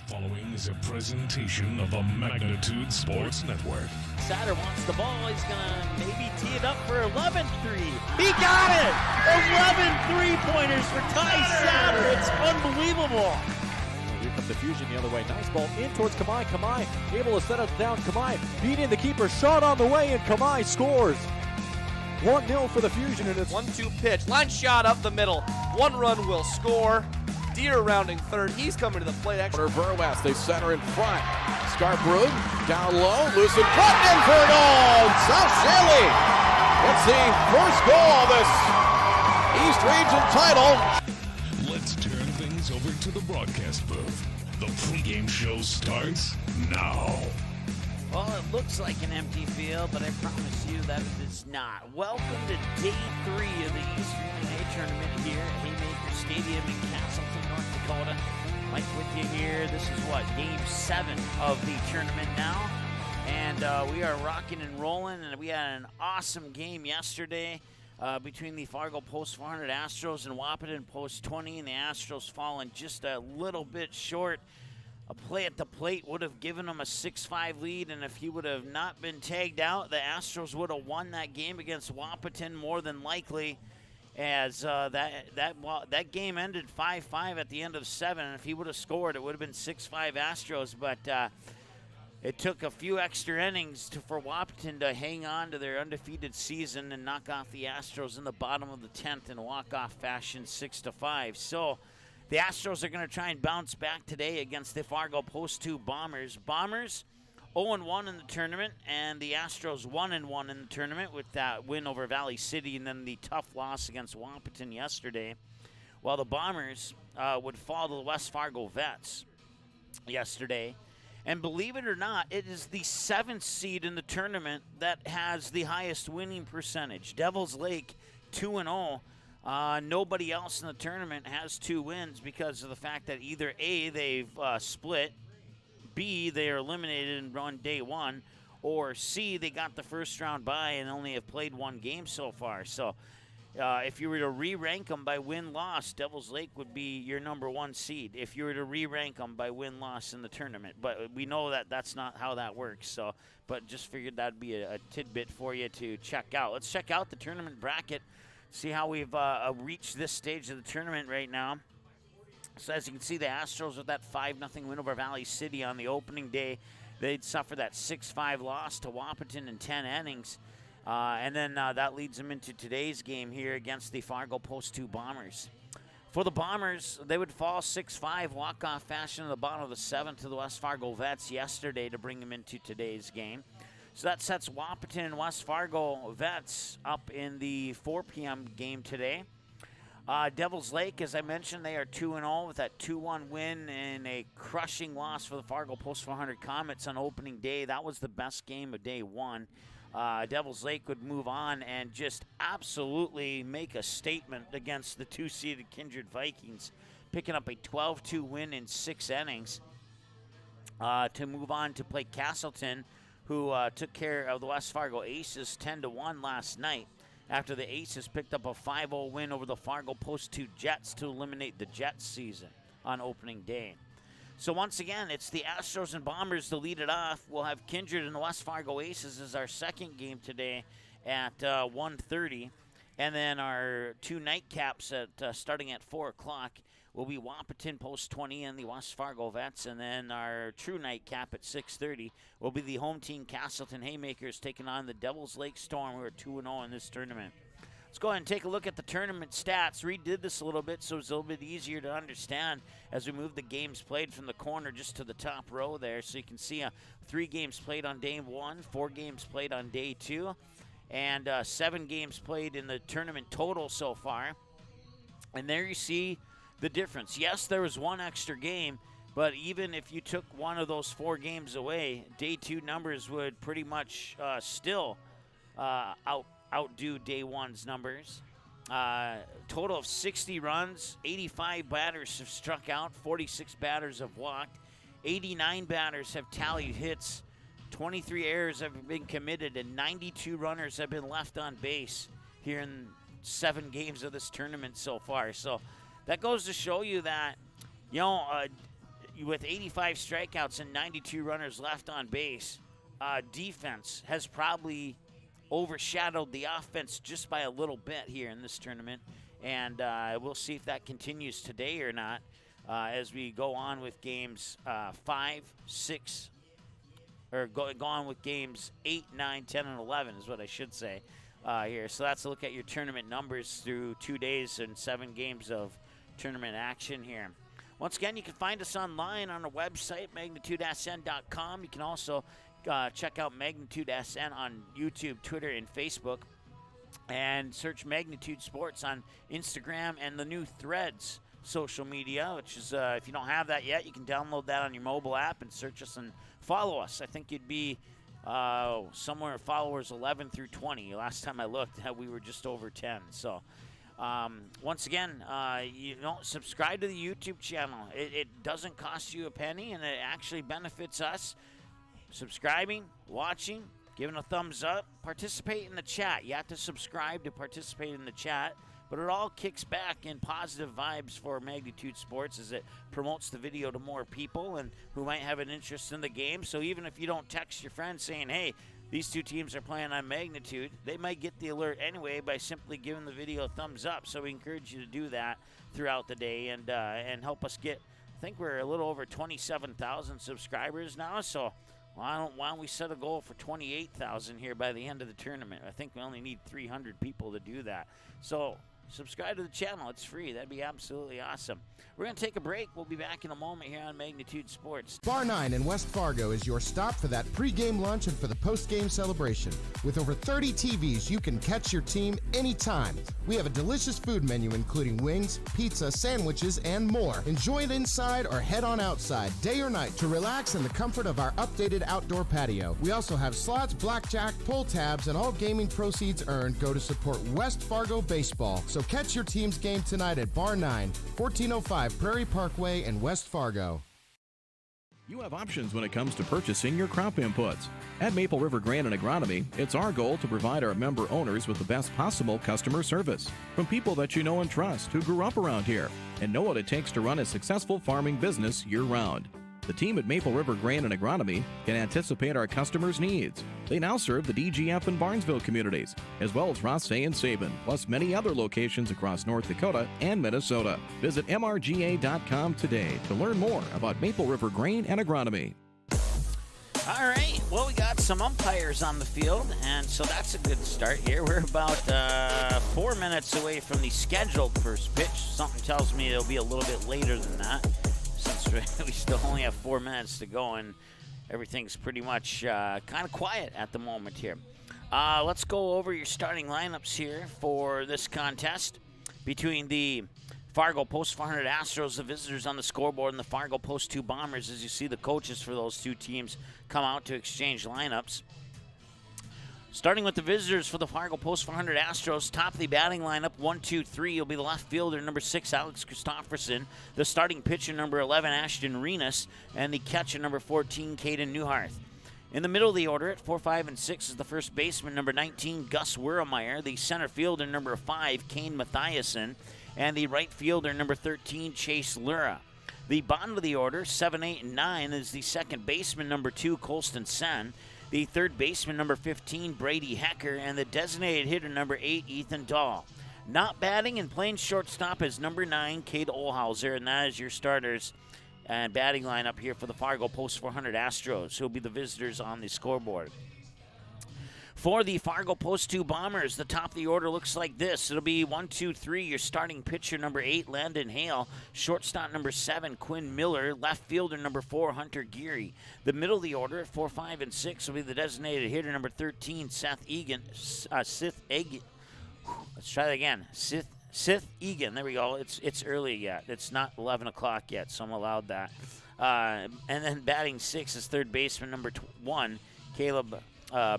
following is a presentation of the Magnitude Sports Network. Satter wants the ball. He's going to maybe tee it up for 11-3. He got it! 11 three-pointers for Ty Satter. It's unbelievable. Here comes the Fusion the other way. Nice ball in towards Kamai. Kamai able to set it down. Kamai beating the keeper. Shot on the way, and Kamai scores. 1-0 for the Fusion, and it's 1-2 pitch. Line shot up the middle. One run will score. Deer rounding third. He's coming to the plate. Actually, Verwest, they center in front. Scarborough down low, loose in front, in for a goal. South Shanley gets the first goal of this East Region title. Let's turn things over to the broadcast booth. The pregame show starts now. Well, it looks like an empty field, but I promise you that it is not. Welcome to day 3 of the East Region A tournament here at Haymaker Stadium in Castleton, North Dakota. Mike with you here. This is game 7 of the tournament now. And we are rocking and rolling, and we had an awesome game yesterday between the Fargo Post 400 Astros and Wahpeton Post 20, and the Astros falling just a little bit short. A play at the plate would have given them a 6-5 lead, and if he would have not been tagged out, the Astros would have won that game against Wahpeton more than likely, as that game ended 5-5 at the end of 7, and if he would have scored, it would have been 6-5 Astros, but it took a few extra innings for Wahpeton to hang on to their undefeated season and knock off the Astros in the bottom of the 10th in walk-off fashion 6-5. So the Astros are going to try and bounce back today against the Fargo Post 2 Bombers. Bombers 0-1 in the tournament, and the Astros 1-1 in the tournament with that win over Valley City and then the tough loss against Wahpeton yesterday. While the Bombers would fall to the West Fargo Vets yesterday. And believe it or not, it is the 7th seed in the tournament that has the highest winning percentage. Devil's Lake 2-0. Nobody else in the tournament has 2 wins because of the fact that either A, they've split, B, they are eliminated and run day 1, or C, they got the first round bye and only have played 1 game so far. So if you were to re-rank them by win-loss, Devil's Lake would be your number 1 seed if you were to re-rank them by win-loss in the tournament. But we know that that's not how that works. So, but just figured that'd be a tidbit for you to check out. Let's check out the tournament bracket. See how we've reached this stage of the tournament right now. So as you can see, the Astros with that 5-0 win over Valley City on the opening day. They'd suffer that 6-5 loss to Wahpeton in 10 innings. And then that leads them into today's game here against the Fargo Post 2 Bombers. For the Bombers, they would fall 6-5 walk-off fashion in the bottom of the 7th to the West Fargo Vets yesterday to bring them into today's game. So that sets Wahpeton and West Fargo Vets up in the 4 p.m. game today. Devil's Lake, as I mentioned, they are 2-0 with that 2-1 win and a crushing loss for the Fargo Post 400 Comets on opening day. That was the best game of day 1. Devil's Lake would move on and just absolutely make a statement against the 2-seeded Kindred Vikings, picking up a 12-2 win in 6 innings to move on to play Castleton, who took care of the West Fargo Aces 10-1 last night after the Aces picked up a 5-0 win over the Fargo Post 2 Jets to eliminate the Jets season on opening day. So once again, it's the Astros and Bombers to lead it off. We'll have Kindred and the West Fargo Aces as our second game today at 1:30. And then our 2 nightcaps starting at 4 o'clock will be Wahpeton Post 20 and the West Fargo Vets. And then our true nightcap at 6:30 will be the home team Castleton Haymakers taking on the Devil's Lake Storm, who are 2-0 in this tournament. Let's go ahead and take a look at the tournament stats. Redid this a little bit so it's a little bit easier to understand as we move the games played from the corner just to the top row there. So you can see 3 games played on day 1, 4 games played on day 2, and 7 games played in the tournament total so far. And there you see the difference. Yes, there was 1 extra game, but even if you took one of those 4 games away, day 2 numbers would pretty much still outdo day 1's numbers. Total of 60 runs, 85 batters have struck out, 46 batters have walked, 89 batters have tallied hits, 23 errors have been committed, and 92 runners have been left on base here in 7 games of this tournament so far. So that goes to show you that, with 85 strikeouts and 92 runners left on base, defense has probably overshadowed the offense just by a little bit here in this tournament. And we'll see if that continues today or not as we go on with games 5, 6, or go on with games 8, 9, 10, and 11 is what I should say here. So that's a look at your tournament numbers through 2 days and 7 games of tournament action here. Once again, you can find us online on our website, magnitudesn.com. You can also check out Magnitude SN on YouTube, Twitter, and Facebook. And search Magnitude Sports on Instagram and the new Threads social media, which is, if you don't have that yet, you can download that on your mobile app and search us and follow us. I think you'd be somewhere followers 11 through 20. Last time I looked, we were just over 10. So once again, subscribe to the YouTube channel. It doesn't cost you a penny, and it actually benefits us. Subscribing, watching, giving a thumbs up, participate in the chat. You have to subscribe to participate in the chat, but it all kicks back in positive vibes for Magnitude Sports as it promotes the video to more people and who might have an interest in the game. So even if you don't text your friends saying, hey, these two teams are playing on Magnitude, they might get the alert anyway by simply giving the video a thumbs up. So we encourage you to do that throughout the day and help us get, I think we're a little over 27,000 subscribers now. So why don't we set a goal for 28,000 here by the end of the tournament? I think we only need 300 people to do that. So subscribe to the channel. It's free. That'd be absolutely awesome. We're going to take a break. We'll be back in a moment here on Magnitude Sports. Bar 9 in West Fargo is your stop for that pregame lunch and for the postgame celebration. With over 30 TVs, you can catch your team anytime. We have a delicious food menu including wings, pizza, sandwiches, and more. Enjoy it inside or head on outside, day or night, to relax in the comfort of our updated outdoor patio. We also have slots, blackjack, pull tabs, and all gaming proceeds earned go to support West Fargo baseball. So catch your team's game tonight at Bar 9, 1405 Prairie Parkway in West Fargo. You have options when it comes to purchasing your crop inputs. At Maple River Grain and Agronomy, it's our goal to provide our member owners with the best possible customer service from people that you know and trust who grew up around here and know what it takes to run a successful farming business year-round. The team at Maple River Grain and Agronomy can anticipate our customers' needs. They now serve the DGF and Barnesville communities, as well as Rothsay and Sabin, plus many other locations across North Dakota and Minnesota. Visit mrga.com today to learn more about Maple River Grain and Agronomy. All right, well, we got some umpires on the field, and so that's a good start here. We're about 4 minutes away from the scheduled first pitch. Something tells me it'll be a little bit later than that, since we still only have 4 minutes to go, and everything's pretty much kind of quiet at the moment here. Let's go over your starting lineups here for this contest between the Fargo Post 400 Astros, the visitors on the scoreboard, and the Fargo Post 2 Bombers, as you see the coaches for those two teams come out to exchange lineups. Starting with the visitors for the Fargo Post 400 Astros, top of the batting lineup, 1, 2, 3, will be the left fielder, number 6, Alex Christopherson, the starting pitcher, number 11, Ashton Renas, and the catcher, number 14, Caden Newharth. In the middle of the order at 4, 5, and 6 is the first baseman, number 19, Gus Wurremeyer, the center fielder, number 5, Kane Mathiasen, and the right fielder, number 13, Chase Lura. The bottom of the order, 7, 8, and 9, is the second baseman, number 2, Colston Sen, the third baseman, number 15, Brady Hecker, and the designated hitter, number 8, Ethan Dahl. Not batting and playing shortstop is number 9, Cade Olhauser, and that is your starters and batting lineup here for the Fargo Post 400 Astros, who will be the visitors on the scoreboard. For the Fargo Post 2 Bombers, the top of the order looks like this. It'll be 1, 2, 3, your starting pitcher, number 8, Landon Hale. Shortstop, number 7, Quinn Miller. Left fielder, number 4, Hunter Geary. The middle of the order, 4, 5, and 6, will be the designated hitter, number 13, Seth Egan. Let's try that again. Sith Egan. There we go. It's early yet. It's not 11 o'clock yet, so I'm allowed that. And then batting 6 is third baseman, number 1, Caleb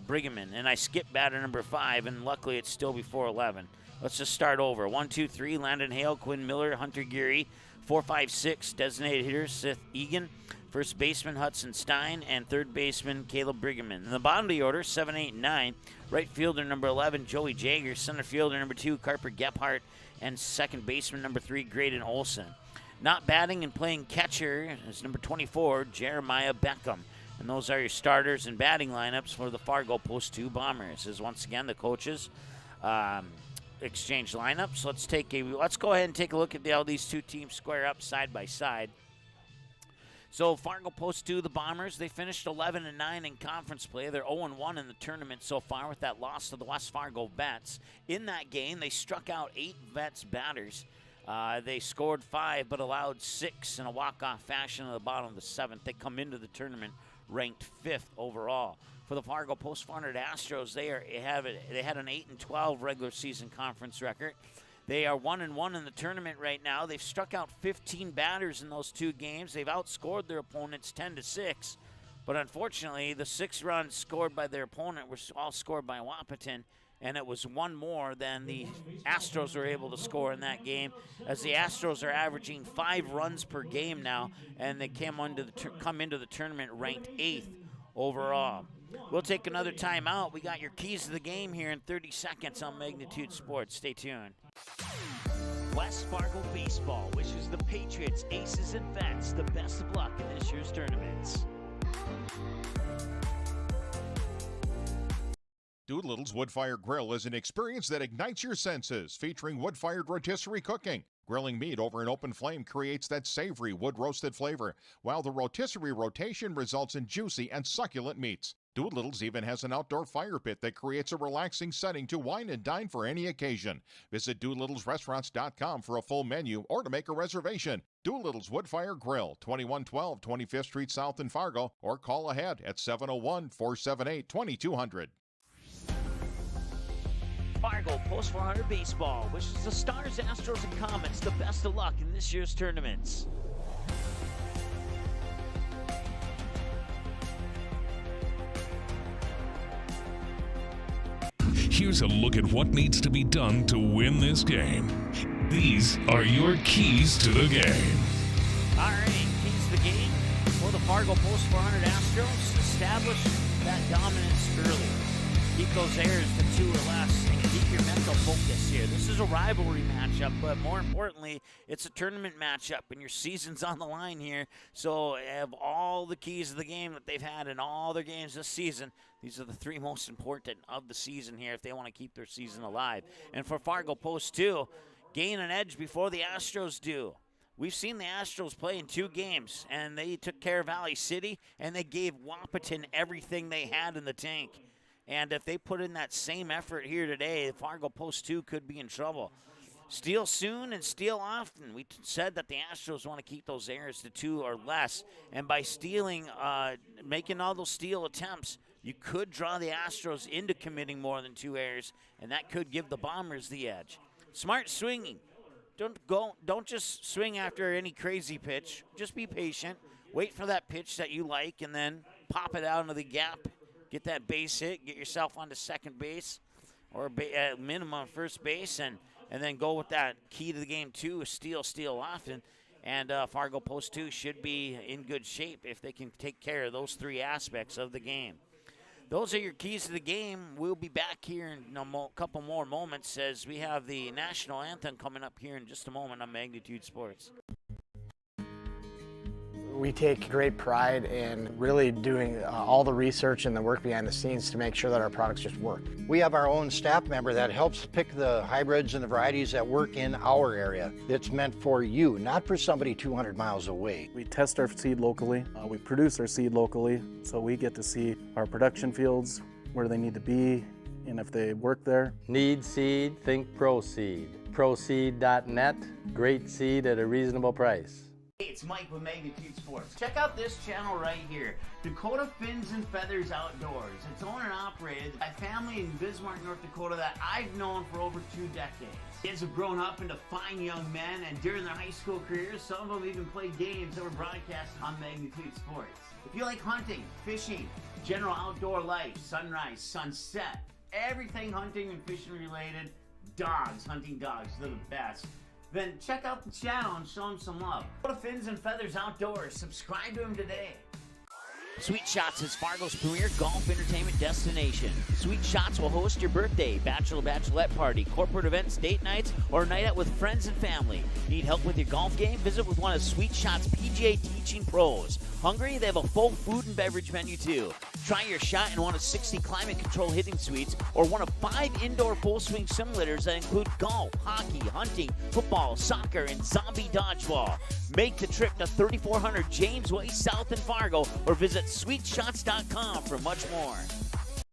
Brigham, and I skipped batter number 5, and luckily it's still before 11. Let's just start over. 1, 2, 3, Landon Hale, Quinn Miller, Hunter Geary. 4, 5, 6, designated hitter, Seth Egan. First baseman, Hudson Stein, and third baseman, Caleb Brigham. In the bottom of the order, 7, 8, and 9, right fielder number 11, Joey Jagger. Center fielder number 2, Carper Gephardt, and second baseman number 3, Graydon Olson. Not batting and playing catcher is number 24, Jeremiah Beckham. And those are your starters and batting lineups for the Fargo Post 2 Bombers. As once again, the coaches exchange lineups. Let's go ahead and take a look at how these two teams square up side by side. So Fargo Post 2, the Bombers, they finished 11-9 in conference play. They're 0-1 in the tournament so far with that loss to the West Fargo Vets. In that game, they struck out 8 Vets batters. They scored 5 but allowed 6 in a walk-off fashion at the bottom of the 7th. They come into the tournament ranked 5th overall. For the Fargo Post 400 Astros, they had an 8-12 regular season conference record. They are 1-1 in the tournament right now. They've struck out 15 batters in those 2 games. They've outscored their opponents 10-6. But unfortunately, the 6 runs scored by their opponent were all scored by Wahpeton, and it was 1 more than the Astros were able to score in that game, as the Astros are averaging 5 runs per game now, and they come into the tournament ranked 8th overall. We'll take another timeout. We got your keys to the game here in 30 seconds on Magnitude Sports. Stay tuned. West Fargo Baseball wishes the Patriots, Aces, and Vets the best of luck in this year's tournaments. Doolittle's Wood-Fired Grill is an experience that ignites your senses, featuring wood-fired rotisserie cooking. Grilling meat over an open flame creates that savory wood-roasted flavor, while the rotisserie rotation results in juicy and succulent meats. Doolittle's even has an outdoor fire pit that creates a relaxing setting to wine and dine for any occasion. Visit DoolittlesRestaurants.com for a full menu or to make a reservation. Doolittle's Wood-Fired Grill, 2112 25th Street South in Fargo, or call ahead at 701-478-2200. Fargo Post 400 Baseball wishes the Stars, Astros, and Comets the best of luck in this year's tournaments. Here's a look at what needs to be done to win this game. These are your keys to the game. All right, keys to the game for the Fargo Post 400 Astros. Establish that dominance early. Keep those errors to 2 or less and keep your mental focus here. This is a rivalry matchup, but more importantly, it's a tournament matchup, and your season's on the line here. So have all the keys of the game that they've had in all their games this season. These are the 3 most important of the season here if they want to keep their season alive. And for Fargo Post 2, gain an edge before the Astros do. We've seen the Astros play in 2 games, and they took care of Valley City, and they gave Wahpeton everything they had in the tank. And if they put in that same effort here today, Fargo Post 2 could be in trouble. Steal soon and steal often. We said that the Astros want to keep those errors to 2 or less. And by stealing, making all those steal attempts, you could draw the Astros into committing more than 2 errors, and that could give the Bombers the edge. Smart swinging. Don't just swing after any crazy pitch. Just be patient. Wait for that pitch that you like, and then pop it out into the gap. Get that base hit, get yourself onto second base, or at minimum first base, and then go with that key to the game too, steal often. And Fargo Post 2 should be in good shape if they can take care of those 3 aspects of the game. Those are your keys to the game. We'll be back here in a couple more moments as we have the national anthem coming up here in just a moment on Magnitude Sports. We take great pride in really doing all the research and the work behind the scenes to make sure that our products just work. We have our own staff member that helps pick the hybrids and the varieties that work in our area. It's meant for you, not for somebody 200 miles away. We test our seed locally, we produce our seed locally, so we get to see our production fields, where they need to be, and if they work there. Need seed, think ProSeed. ProSeed.net, great seed at a reasonable price. Hey, it's Mike with Magnitude Sports. Check out this channel right here, Dakota Fins and Feathers Outdoors. It's owned and operated by a family in Bismarck, North Dakota that I've known for over 2 decades. Kids have grown up into fine young men, and during their high school careers, some of them even played games that were broadcast on Magnitude Sports. If you like hunting, fishing, general outdoor life, sunrise, sunset, everything hunting and fishing related, hunting dogs, they're the best. Then check out the channel and show them some love. Go to Fins and Feathers Outdoors. Subscribe to them today. Sweet Shots is Fargo's premier golf entertainment destination. Sweet Shots will host your birthday, bachelorette party, corporate events, date nights, or a night out with friends and family. Need help with your golf game? Visit with one of Sweet Shots' PGA teaching pros. Hungry? They have a full food and beverage menu too. Try your shot in one of 60 climate control hitting suites or one of 5 indoor full swing simulators that include golf, hockey, hunting, football, soccer, and zombie dodgeball. Make the trip to 3400 James Way South in Fargo or visit sweetshots.com for much more.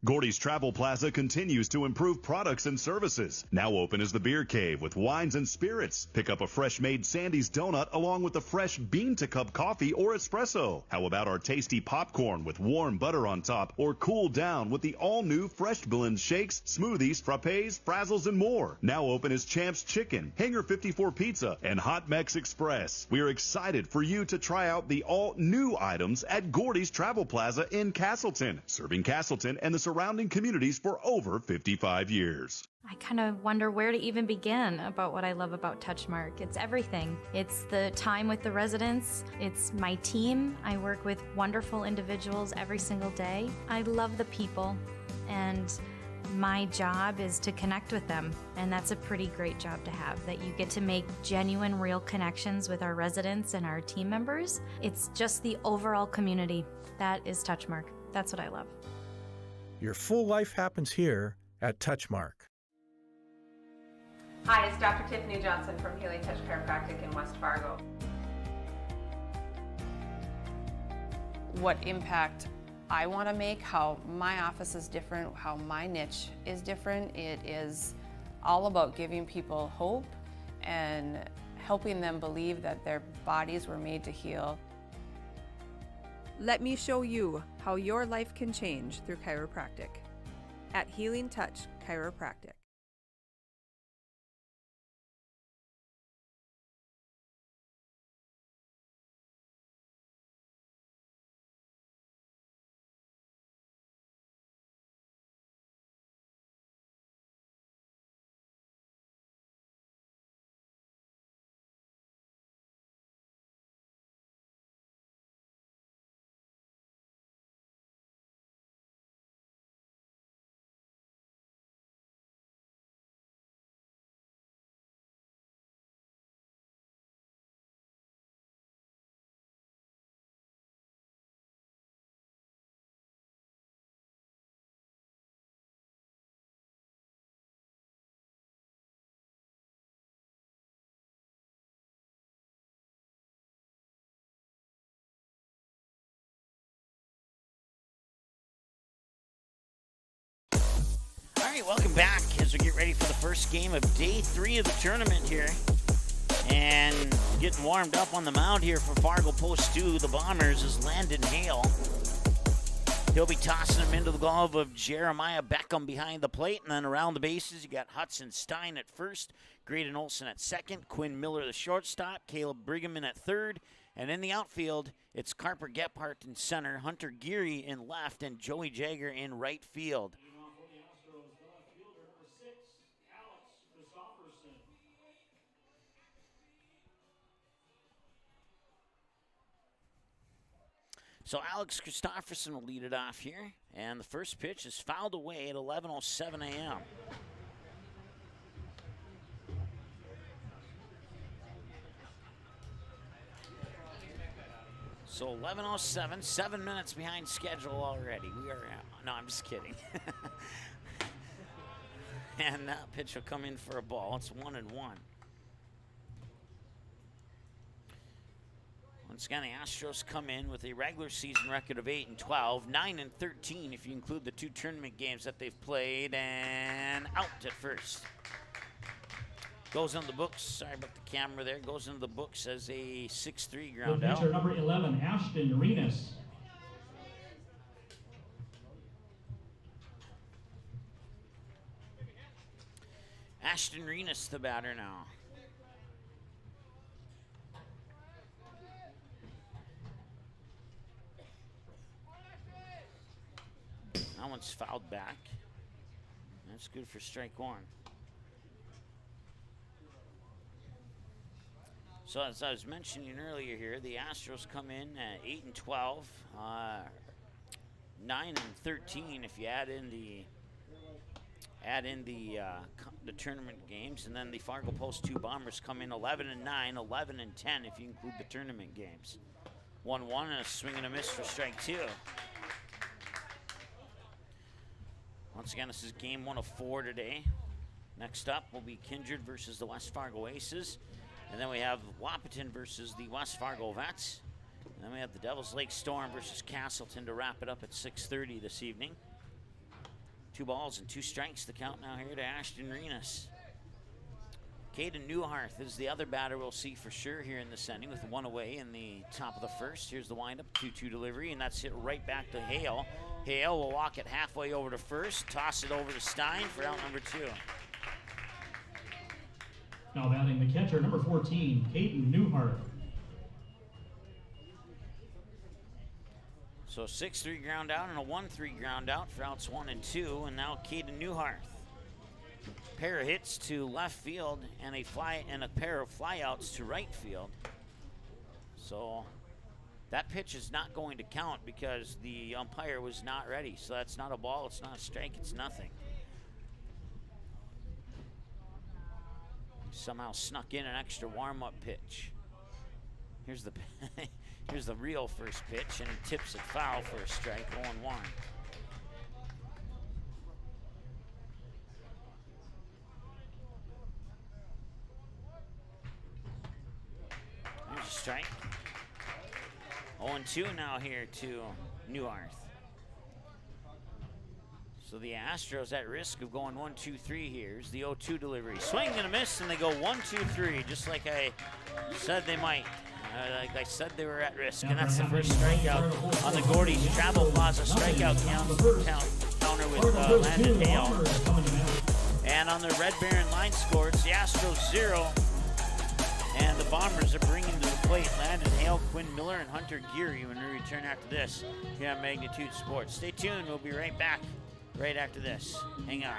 Gordy's Travel Plaza continues to improve products and services. Now open is the Beer Cave with wines and spirits. Pick up a fresh-made Sandy's donut along with a fresh bean-to-cup coffee or espresso. How about our tasty popcorn with warm butter on top, or cool down with the all-new Fresh Blend shakes, smoothies, frappes, frazzles, and more. Now open is Champ's Chicken, Hangar 54 Pizza, and Hot Mex Express. We are excited for you to try out the all-new items at Gordy's Travel Plaza in Castleton, serving Castleton and the surrounding communities for over 55 years. I kind of wonder where to even begin about what I love about Touchmark. It's everything. It's the time with the residents. It's my team. I work with wonderful individuals every single day. I love the people, and my job is to connect with them, and that's a pretty great job to have, that you get to make genuine, real connections with our residents and our team members. It's just the overall community. That is Touchmark. That's what I love. Your full life happens here at Touchmark. Hi, it's Dr. Tiffany Johnson from Healing Touch Chiropractic in West Fargo. What impact I want to make, how my office is different, how my niche is different. It is all about giving people hope and helping them believe that their bodies were made to heal. Let me show you how your life can change through chiropractic at Healing Touch Chiropractic. All right, welcome back as we get ready for the first game of day 3 of the tournament here. And getting warmed up on the mound here for Fargo Post 2, the Bombers, is Landon Hale. He'll be tossing him into the glove of Jeremiah Beckham behind the plate. And then around the bases, you got Hudson Stein at first, Graydon Olson at second, Quinn Miller the shortstop, Caleb Brigham in at third. And in the outfield, it's Carper Gephardt in center, Hunter Geary in left, and Joey Jagger in right field. So Alex Christofferson will lead it off here, and the first pitch is fouled away at 11:07 a.m. So 11:07, 7 minutes behind schedule already. We are, no, I'm just kidding. And that pitch will come in for a ball. It's 1-1. Once again, the Astros come in with a regular season record of 8-12, 9-13 if you include the 2 tournament games that they've played, and out at first. Goes into the books, sorry about the camera there, goes into the books as a 6-3 ground out. Pitcher number 11, Ashton Arenas. Ashton Arenas, the batter now. That one's fouled back. That's good for strike 1. So as I was mentioning earlier here, the Astros come in at 8-12. 9-13 if you add in the tournament games, and then the Fargo Post 2 Bombers come in 11-9, 11-10 if you include the tournament games. 1-1 and a swing and a miss for strike 2. Once again, this is game 1 of 4 today. Next up will be Kindred versus the West Fargo Aces. And then we have Wahpeton versus the West Fargo Vets. And then we have the Devils Lake Storm versus Castleton to wrap it up at 6:30 this evening. 2 balls and 2 strikes, the count now here to Ashton Renas. Caden Newharth is the other batter we'll see for sure here in this inning with 1 away in the top of the first. Here's the windup, 2-2 delivery, and that's hit right back to Hale. Hale will walk it halfway over to first, toss it over to Stein for out number 2. Now batting the catcher, number 14, Caden Newhart. So 6-3 ground out and a 1-3 ground out for outs 1 and 2, and now Caden Newhart. Pair of hits to left field and a pair of flyouts to right field. So that pitch is not going to count because the umpire was not ready. So that's not a ball, it's not a strike, it's nothing. Somehow snuck in an extra warm-up pitch. Here's the here's the real first pitch, and he tips it foul for a strike, 0-1. Here's a strike. 0-2 now here to Newharth. So the Astros at risk of going 1-2-3 here. Here's the 0-2 delivery. Swing and a miss, and they go 1-2-3, just like I said they might. Like I said, they were at risk, and that's the first strikeout on the Gordy's Travel Plaza strikeout counter with Landon Hale. And on the Red Baron line score, it's the Astros 0, and the Bombers are bringing to the plate Landon Hale, Quinn Miller, and Hunter Geary when we return after this here on Magnitude Sports. Stay tuned. We'll be right back right after this. Hang on.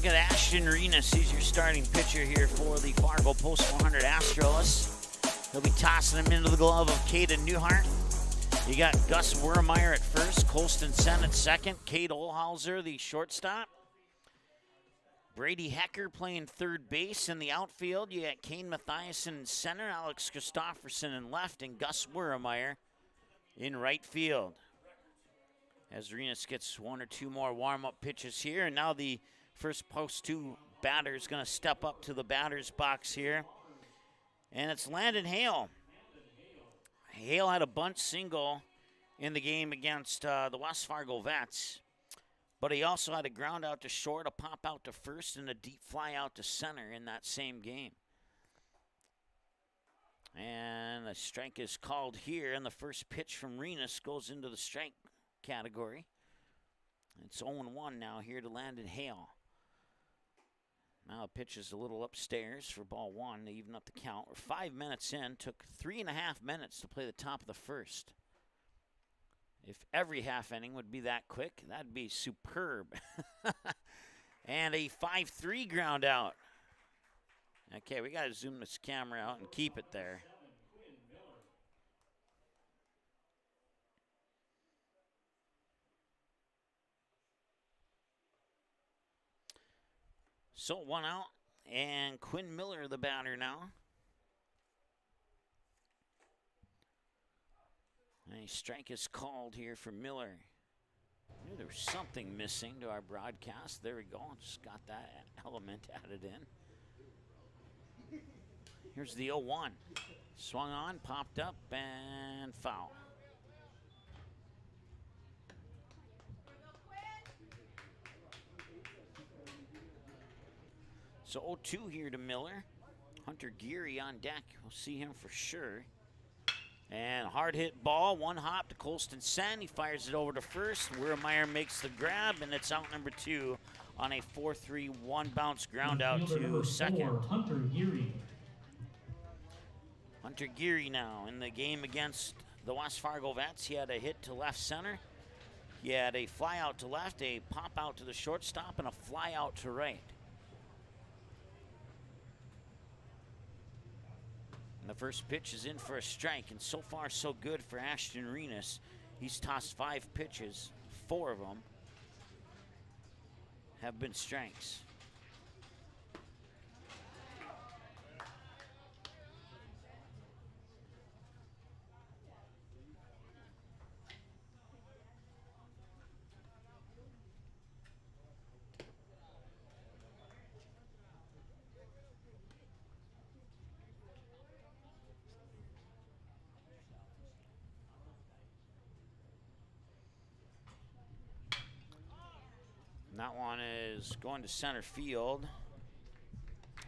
Ashton Renas, he's your starting pitcher here for the Fargo Post 100 Astros. He'll be tossing him into the glove of Caden Newhart. You got Gus Wermeyer at first, Colston Sen at second, Cade Olhauser, the shortstop. Brady Hecker playing third base. In the outfield, you got Kane Mathiasen in center, Alex Christofferson in left, and Gus Wermeyer in right field. As Renas gets 1 or 2 more warm-up pitches here, and now the first Post 2 batter is going to step up to the batter's box here. And it's Landon Hale. Hale had a bunt single in the game against the West Fargo Vets. But he also had a ground out to short, a pop out to first, and a deep fly out to center in that same game. And the strike is called here, and the first pitch from Renas goes into the strike category. It's 0-1 now here to Landon Hale. Now the pitch is a little upstairs for ball 1 to even up the count. We're 5 minutes in. Took 3.5 minutes to play the top of the first. If every half inning would be that quick, that'd be superb. And a 5-3 ground out. Okay, we got to zoom this camera out and keep it there. So 1 out, and Quinn Miller the batter now. a strike is called here for Miller. I knew there was something missing to our broadcast. There we go. Just got that element added in. Here's the 0-1. Swung on, popped up, and foul. So 0-2 here to Miller. Hunter Geary on deck. We'll see him for sure. And hard hit ball, one hop to Colston Sen. He fires it over to first. Wiermeyer makes the grab, and it's out number 2 on a 4-3 one bounce ground out to second. Hunter Geary. Hunter Geary now in the game against the West Fargo Vets. He had a hit to left center. He had a fly out to left, a pop out to the shortstop, and a fly out to right. And the first pitch is in for a strike, and so far so good for Ashton Renas. He's tossed 5 pitches, 4 of them have been strikes. And that one is going to center field.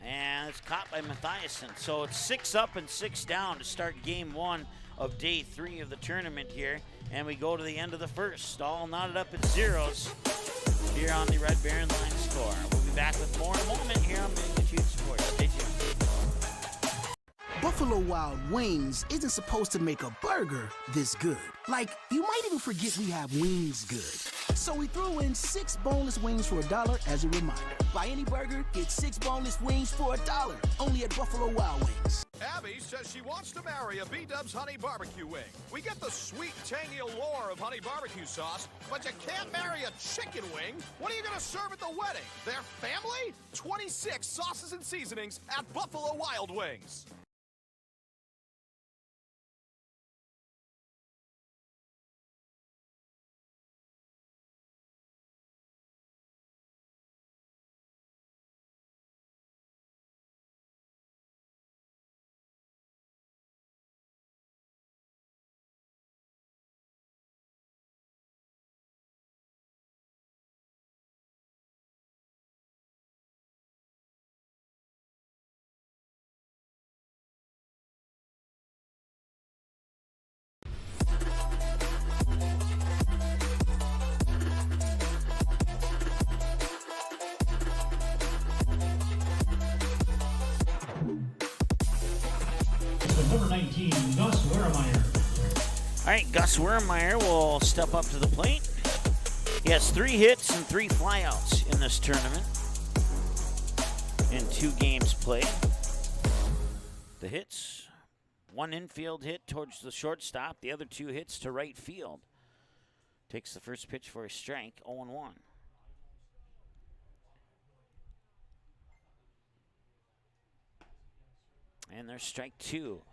And it's caught by Mathiasen. So it's 6 up and 6 down to start game 1 of day 3 of the tournament here. And we go to the end of the first. All knotted up at zeros here on the Red Baron line score. We'll be back with more in a moment here on Magnitude Sports. Stay tuned. Buffalo Wild Wings isn't supposed to make a burger this good. Like, you might even forget we have wings good. So we threw in 6 boneless wings for $1 as a reminder. Buy any burger, get 6 boneless wings for $1. Only at Buffalo Wild Wings. Abby says she wants to marry a B-Dubs Honey Barbecue wing. We get the sweet, tangy allure of honey barbecue sauce, but you can't marry a chicken wing. What are you going to serve at the wedding? Their family? 26 sauces and seasonings at Buffalo Wild Wings. Number 19, Gus Wiermeyer. All right, Gus Wiermeyer will step up to the plate. He has 3 hits and 3 flyouts in this tournament in 2 games played. The hits, 1 infield hit towards the shortstop, the other 2 hits to right field. Takes the first pitch for a strike, 0-1. And there's strike 2.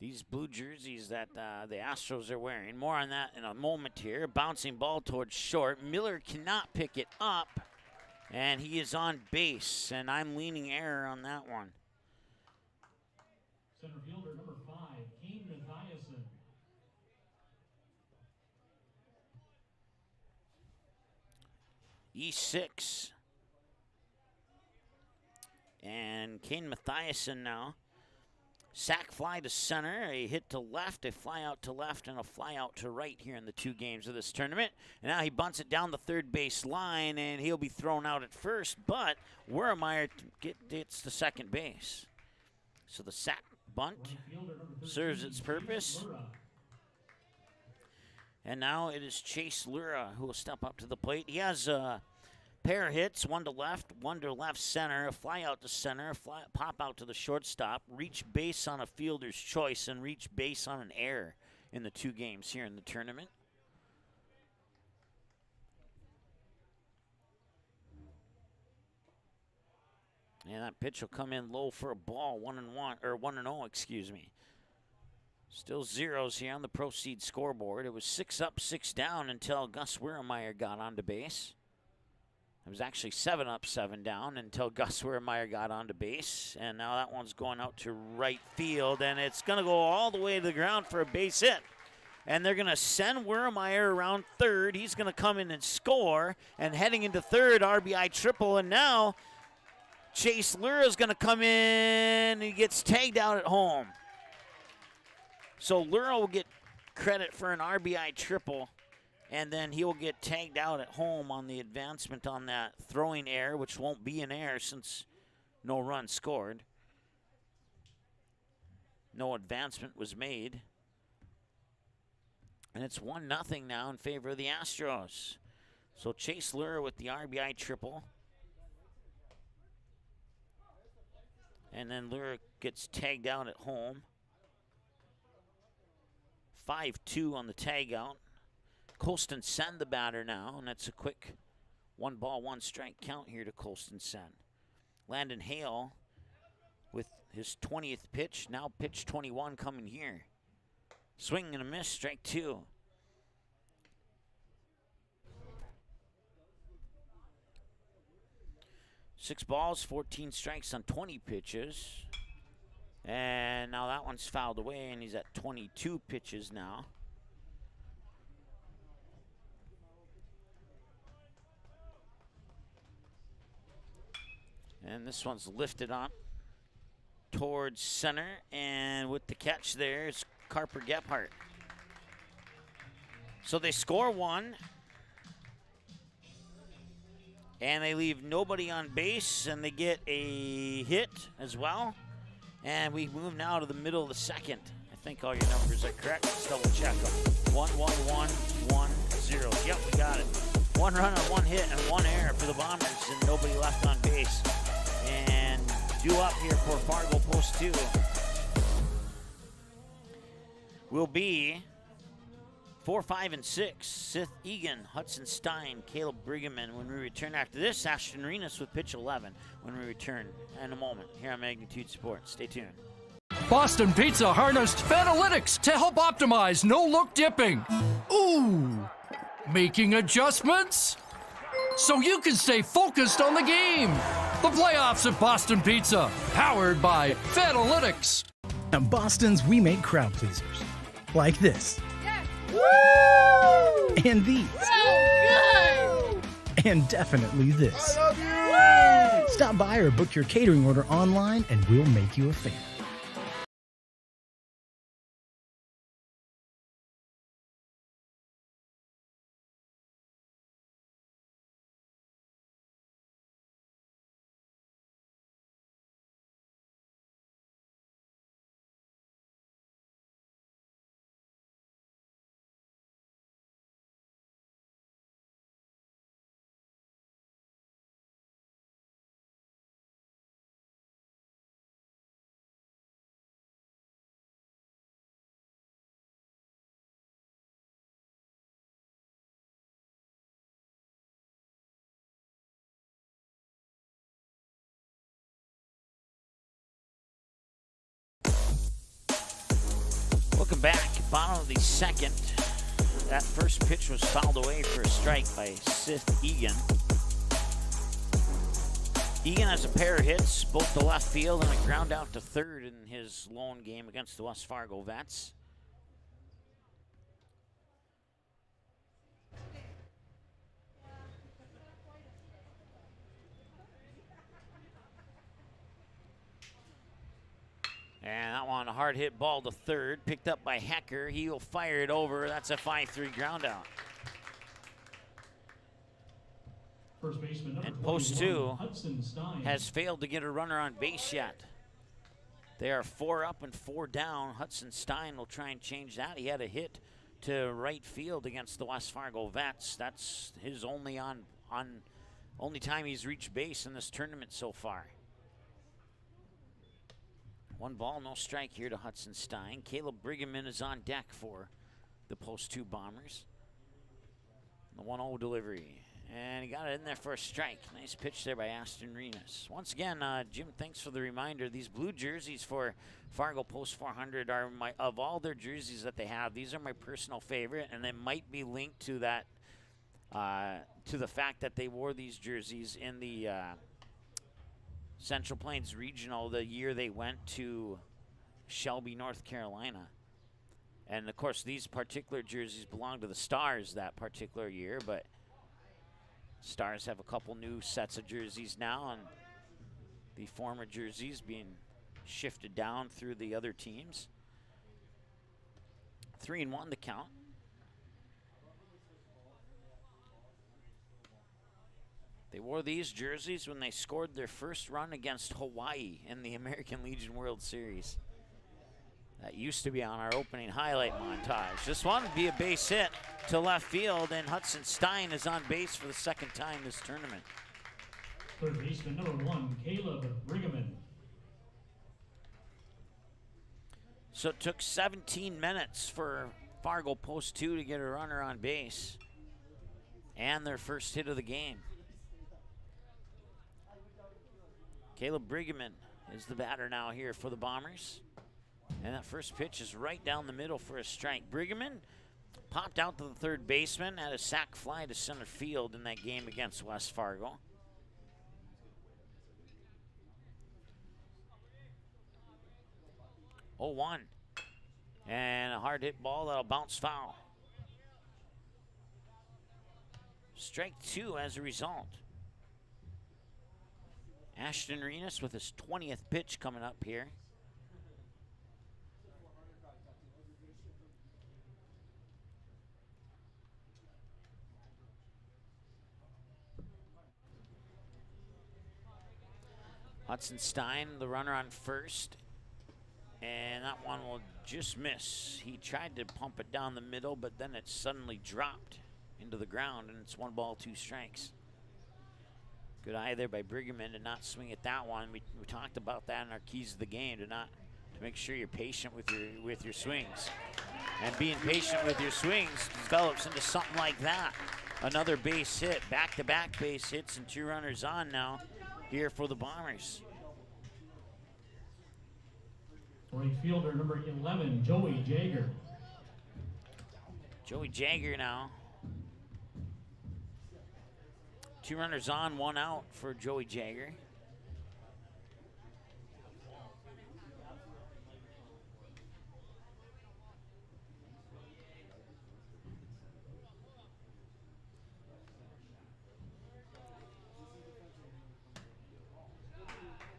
These blue jerseys that the Astros are wearing. More on that in a moment here. Bouncing ball towards short. Miller cannot pick it up, and he is on base, and I'm leaning error on that one. Center fielder number 5, Kane Mathiasen. E6. And Kane Mathiasen now. Sack fly to center, a hit to left, a fly out to left, and a fly out to right here in the 2 games of this tournament. And now he bunts it down the third base line, and he'll be thrown out at first, but Wiermeyer gets to second base. So the sack bunt serves its purpose. And now it is Chase Lura who will step up to the plate. He has Pair of hits, one to left center, a fly out to center, pop out to the shortstop, reach base on a fielder's choice, and reach base on an error in the 2 games here in the tournament. And that pitch will come in low for a ball, 1-0, excuse me. Still zeros here on the Proceed scoreboard. It was 6 up, 6 down until Gus Wieremeier got onto base. It was actually 7 up, 7 down until Gus Wieremeier got onto base. And now that one's going out to right field, and it's going to go all the way to the ground for a base hit. And they're going to send Wieremeier around third. He's going to come in and score. And heading into third, RBI triple. And now Chase Lura is going to come in. He gets tagged out at home. So Lura will get credit for an RBI triple, and then he'll get tagged out at home on the advancement on that throwing error, which won't be an error since no run scored. No advancement was made. And it's 1-0 now in favor of the Astros. So Chase Lura with the RBI triple. And then Lura gets tagged out at home. 5-2 on the tag out. Colston Sen the batter now, and that's a quick 1-1 count here to Colston Sen. Landon Hale with his 20th pitch, now pitch 21 coming here. Swing and a miss, strike 2. Six balls, 14 strikes on 20 pitches. And now that one's fouled away, and he's at 22 pitches now. And this one's lifted up towards center, and with the catch there is Carper Gebhardt. So they score 1, and they leave nobody on base, and they get a hit as well. And we move now to the middle of the second. I think all your numbers are correct. Let's double check them. 1-1-1-1-0. Yep, we got it. 1 run on 1 hit and 1 error for the Bombers, and nobody left on base. And due up here for Fargo Post 2 will be 4, 5, and 6. Sith Egan, Hudson Stein, Caleb Briggerman. When we return after this, Ashton Renas with pitch 11. When we return in a moment here on Magnitude Sports. Stay tuned. Boston Pizza harnessed Fanalytics to help optimize no-look dipping. Ooh, making adjustments so you can stay focused on the game. The playoffs at Boston Pizza, powered by Fanalytics. At Boston's, we make crowd pleasers like this. Woo! And these. So good! And definitely this. I love you! Woo! Stop by or book your catering order online and we'll make you a fan. Welcome back. Bottom of the second. That first pitch was fouled away for a strike by Sith Egan. Egan has a pair of hits, both to left field and a ground out to third in his lone game against the West Fargo Vets. And that one, a hard hit ball to third, picked up by Hecker. He will fire it over. That's a 5-3 ground out. First baseman number And post 2 Hudson Stein has failed to get a runner on base yet. They are 4 up and 4 down. Hudson Stein will try and change that. He had a hit to right field against the West Fargo Vets. That's his only on Only time he's reached base in this tournament so far. 1 ball, no strike here to Hudson Stein. Caleb Brigham is on deck for the post 2 Bombers. The 1-0 delivery. And he got it in there for a strike. Nice pitch there by Ashton Renas. Once again, Jim, thanks for the reminder. These blue jerseys for Fargo Post 400 are of all their jerseys that they have, these are my personal favorite, and it might be linked to that, to the fact that they wore these jerseys in the Central Plains Regional the year they went to Shelby, North Carolina. And of course, these particular jerseys belong to the Stars that particular year, but Stars have a couple new sets of jerseys now, and the former jerseys being shifted down through the other teams. 3-1 the count. They wore these jerseys when they scored their first run against Hawaii in the American Legion World Series. That used to be on our opening highlight montage. This one would be a base hit to left field, and Hudson Stein is on base for the second time this tournament. Third baseman number 1, Caleb Brigham. So it took 17 minutes for Fargo Post 2 to get a runner on base, and their first hit of the game. Caleb Brigham is the batter now here for the Bombers. And that first pitch is right down the middle for a strike. Brigham popped out to the third baseman, had a sac fly to center field in that game against West Fargo. Oh, 1. And a hard hit ball that'll bounce foul. Strike 2 as a result. Ashton Renas with his 20th pitch coming up here. Hudson Stein, the runner on first, and that one will just miss. He tried to pump it down the middle, but then it suddenly dropped into the ground, and it's 1 ball, 2 strikes. Good eye there by Brigham to not swing at that one. We talked about that in our keys of the game, to make sure you're patient with your swings. And being patient with your swings develops into something like that. Another base hit, back-to-back base hits, and 2 runners on now here for the Bombers. Right fielder number 11, Joey Jagger. Joey Jagger now. 2 runners on, 1 out for Joey Jagger.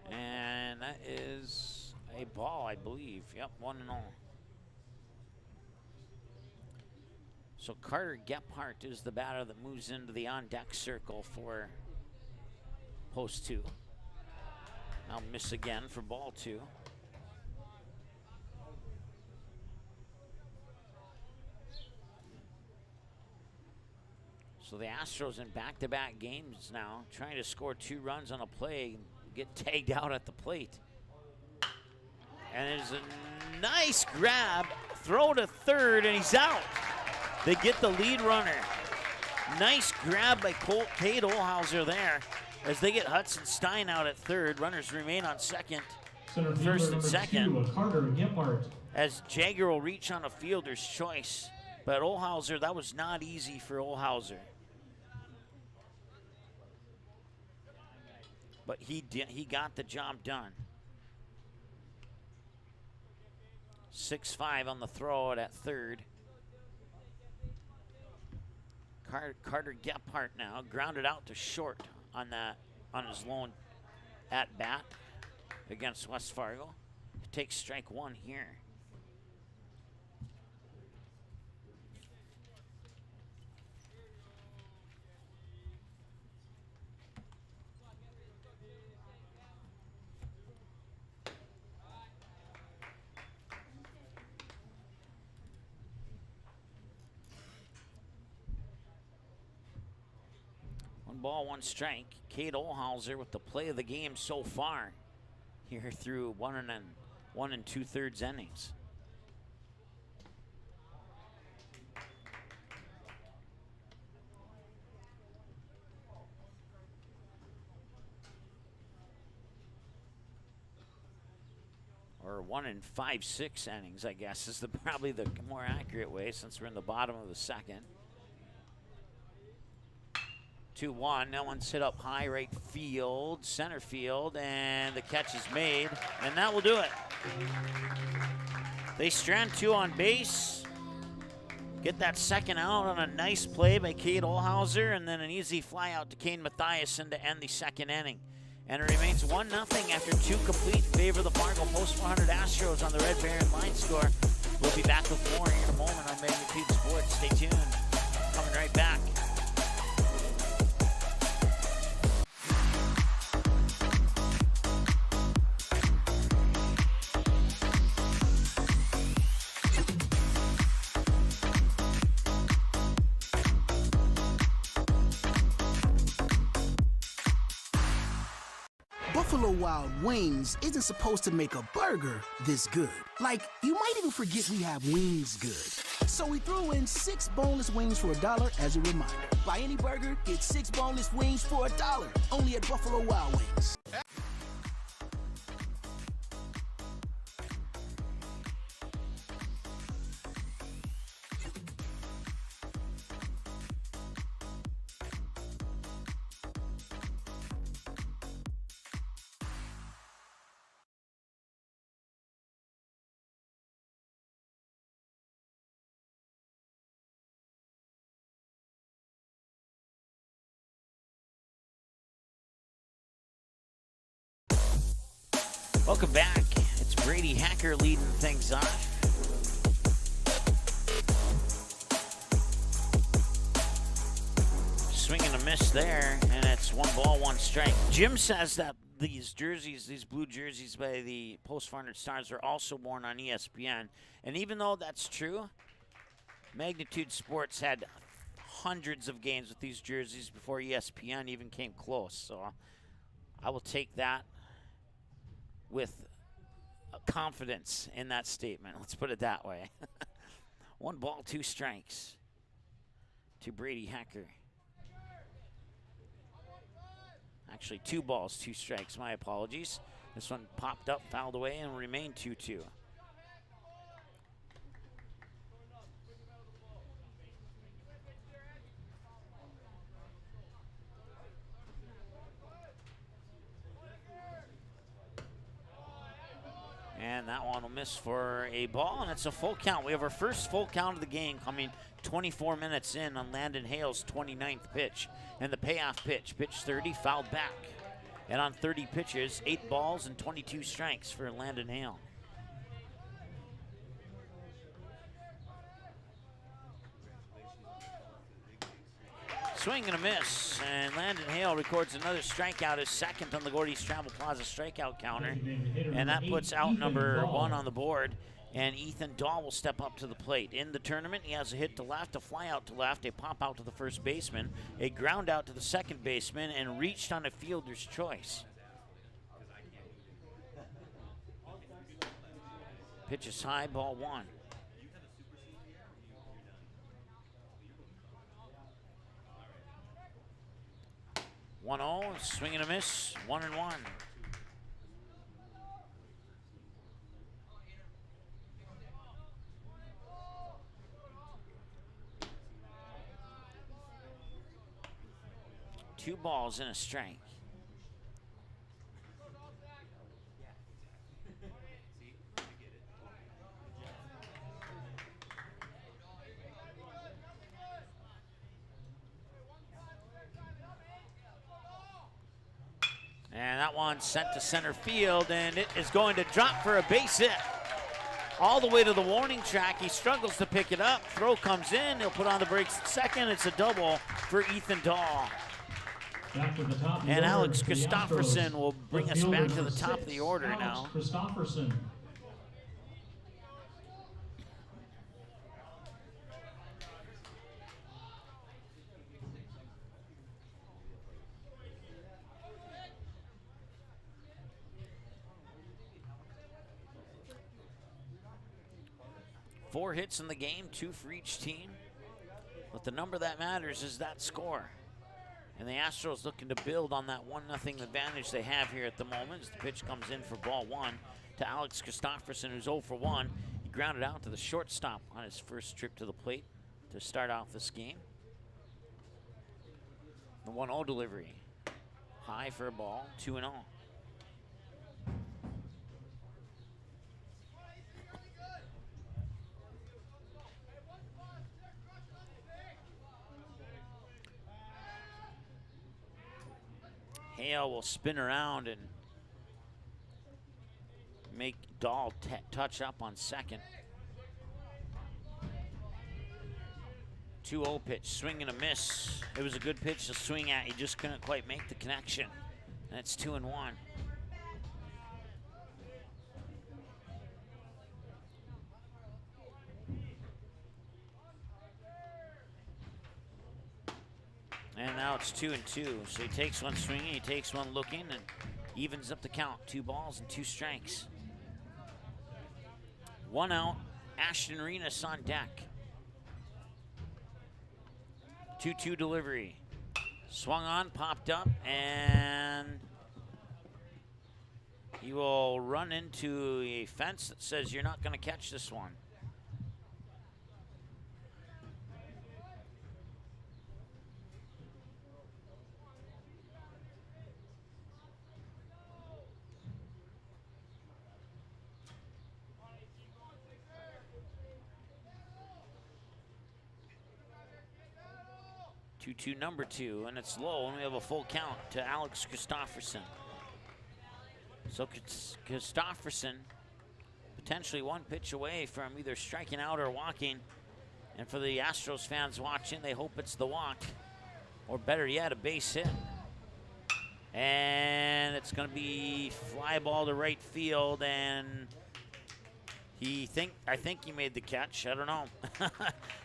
And that is a ball, I believe. Yep, 1-0. So Carter Gephardt is the batter that moves into the on-deck circle for post 2. I'll miss again for ball 2. So the Astros in back-to-back games now, trying to score 2 runs on a play, get tagged out at the plate. And there's a nice grab, throw to third, and he's out. They get the lead runner. Nice grab by Kate Olhauser there as they get Hudson Stein out at third. Runners remain on second, first and second. 2, Carter Gephardt. As Jagger will reach on a fielder's choice. But Olhauser, that was not easy for Olhauser. But he got the job done. 6-5 on the throw at third. Carter Gephardt now grounded out to short on his lone at bat against West Fargo. Takes strike 1 here. ball, one strike. Kate Olhauser with the play of the game so far here through 1 2/3 innings. Or 1 5/6 innings, I guess, is probably the more accurate way since we're in the bottom of the second. 2-1. That one's hit up high right field, center field, and the catch is made, and that will do it. They strand 2 on base, get that second out on a nice play by Kate Olhauser, and then an easy fly out to Kane Mathiasen to end the second inning. And it remains 1-0 after 2 complete in favor of the Fargo Post 100 Astros on the Red Baron line score. We'll be back with more here in a moment on Magnitude Sports. Stay tuned. Coming right back. Buffalo Wild Wings isn't supposed to make a burger this good. Like, you might even forget we have wings good. So we threw in 6 boneless wings for $1 as a reminder. Buy any burger, get 6 boneless wings for $1. Only at Buffalo Wild Wings. Welcome back. It's Brady Hacker leading things off. Swing and a miss there, and it's 1 ball, 1 strike. Jim says that these jerseys, these blue jerseys by the Post 400 Stars are also worn on ESPN. And even though that's true, Magnitude Sports had hundreds of games with these jerseys before ESPN even came close. So I will take that with confidence in that statement. Let's put it that way. 1 ball, 2 strikes to Brady Hacker. Actually, 2 balls, 2 strikes. My apologies. This one popped up, fouled away, and remained 2-2. And that one will miss for a ball, and it's a full count. We have our first full count of the game coming 24 minutes in on Landon Hale's 29th pitch. And the payoff pitch, pitch 30, fouled back. And on 30 pitches, 8 balls and 22 strikes for Landon Hale. Swing and a miss, and Landon Hale records another strikeout, his second on the Gordy's Travel Plaza strikeout counter, and that puts out number 1 on the board, and Ethan Dahl will step up to the plate. In the tournament, he has a hit to left, a fly out to left, a pop out to the first baseman, a ground out to the second baseman, and reached on a fielder's choice. Pitch is high, ball 1. 1-0, swing and a miss, 1-1. Two balls and a strike. And that one sent to center field, and it is going to drop for a base hit. All the way to the warning track. He struggles to pick it up. Throw comes in. He'll put on the brakes at second. It's a double for Ethan Dahl. And Alex Christofferson will bring us back to the top of the order now. Christofferson. 4 hits in the game, 2 for each team. But the number that matters is that score. And the Astros looking to build on that 1-0 advantage they have here at the moment as the pitch comes in for ball 1 to Alex Christopherson, who's 0 for 1. He grounded out to the shortstop on his first trip to the plate to start off this game. The 1-0 delivery. High for a ball, 2-0. Hale will spin around and make Dahl touch up on second. 2-0 pitch, swing and a miss. It was a good pitch to swing at. He just couldn't quite make the connection. And it's 2-1. And now it's 2-2. So he takes one swinging, he takes one looking, and evens up the count. 2 balls and 2 strikes. 1 out. Ashton Renas on deck. 2-2 delivery. Swung on, popped up, and he will run into a fence that says you're not going to catch this one. Number 2, and it's low, and we have a full count to Alex Christopherson. So Christopherson potentially 1 pitch away from either striking out or walking. And for the Astros fans watching, they hope it's the walk, or better yet, a base hit. And it's going to be fly ball to right field, and I think he made the catch. I don't know.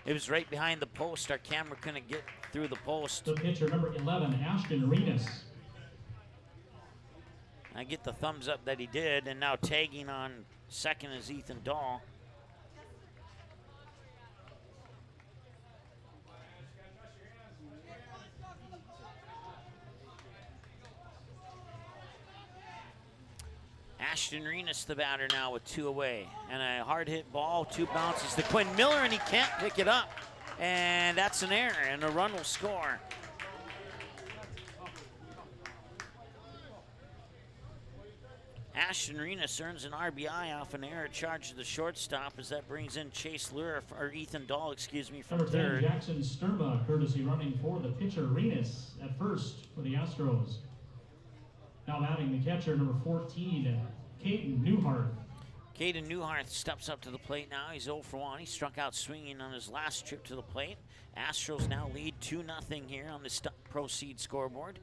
It was right behind the post. Our camera couldn't get through the post. The pitcher, number 11, Ashton Renas. I get the thumbs up that he did, and now tagging on second is Ethan Dahl. Ashton Renas, the batter now with 2 away. And a hard hit ball, 2 bounces to Quinn Miller, and he can't pick it up. And that's an error, and a run will score. Ashton Renas earns an RBI off an error charge to the shortstop as that brings in Chase Lure, or Ethan Dahl, excuse me, from number 10, third. Jackson Sturma, courtesy running for the pitcher Renas at first for the Astros. Now batting the catcher, number 14, Caden Newhart. Caden Newhart steps up to the plate now. He's 0 for 1. He struck out swinging on his last trip to the plate. Astros now lead 2-0 here on the Proceed scoreboard.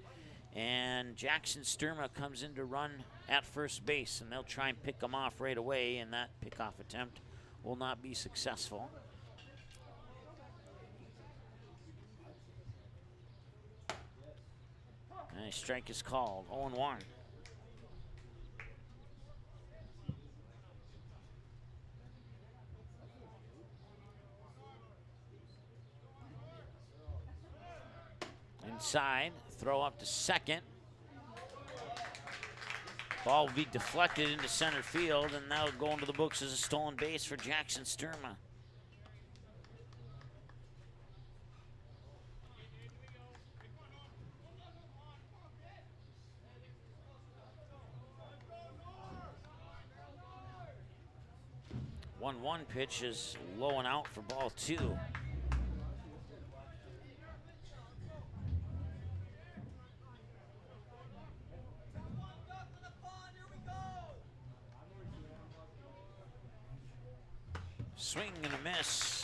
And Jackson Sturma comes in to run at first base, and they'll try and pick him off right away, and that pickoff attempt will not be successful. And a strike is called, 0-1. Inside, throw up to second. Ball will be deflected into center field, and that'll go into the books as a stolen base for Jackson Sturma. One pitch is low and out for ball 2. Swing and a miss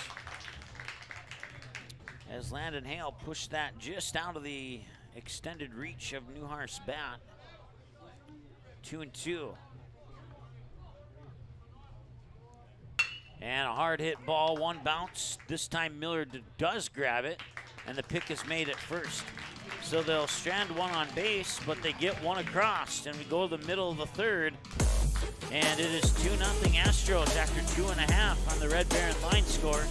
as Landon Hale pushed that just out of the extended reach of Newhart's bat. 2-2. And a hard hit ball, 1 bounce. This time Miller does grab it, and the pick is made at first. So they'll strand 1 on base, but they get 1 across, and we go to the middle of the third. And it is 2-0 Astros after 2.5 on the Red Baron line score.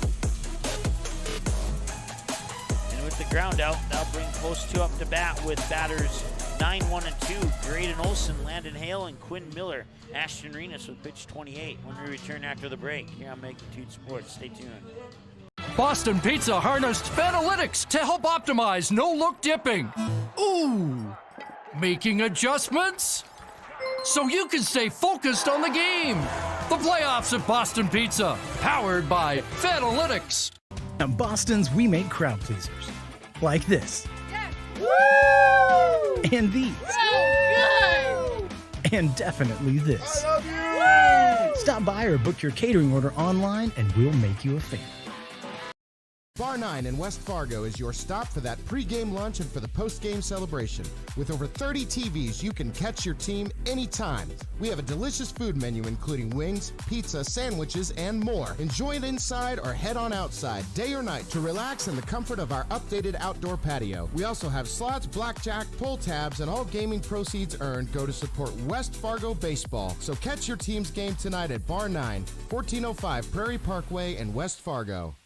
And with the ground out, that'll bring post 2 up to bat with batters 9, 1, and 2. Graydon Olson, Landon Hale, and Quinn Miller. Ashton Renas with pitch 28 when we return after the break here on Magnitude Sports. Stay tuned. Boston Pizza harnessed Fanalytics to help optimize no-look dipping. Ooh, making adjustments so you can stay focused on the game. The playoffs at Boston Pizza, powered by Fanalytics. At Boston's, we make crowd pleasers. Like this. And these. And definitely this. Stop by or book your catering order online and we'll make you a fan. Bar 9 in West Fargo is your stop for that pregame lunch and for the postgame celebration. With over 30 TVs, you can catch your team anytime. We have a delicious food menu including wings, pizza, sandwiches, and more. Enjoy it inside or head on outside, day or night, to relax in the comfort of our updated outdoor patio. We also have slots, blackjack, pull tabs, and all gaming proceeds earned go to support West Fargo baseball. So catch your team's game tonight at Bar 9, 1405 Prairie Parkway in West Fargo.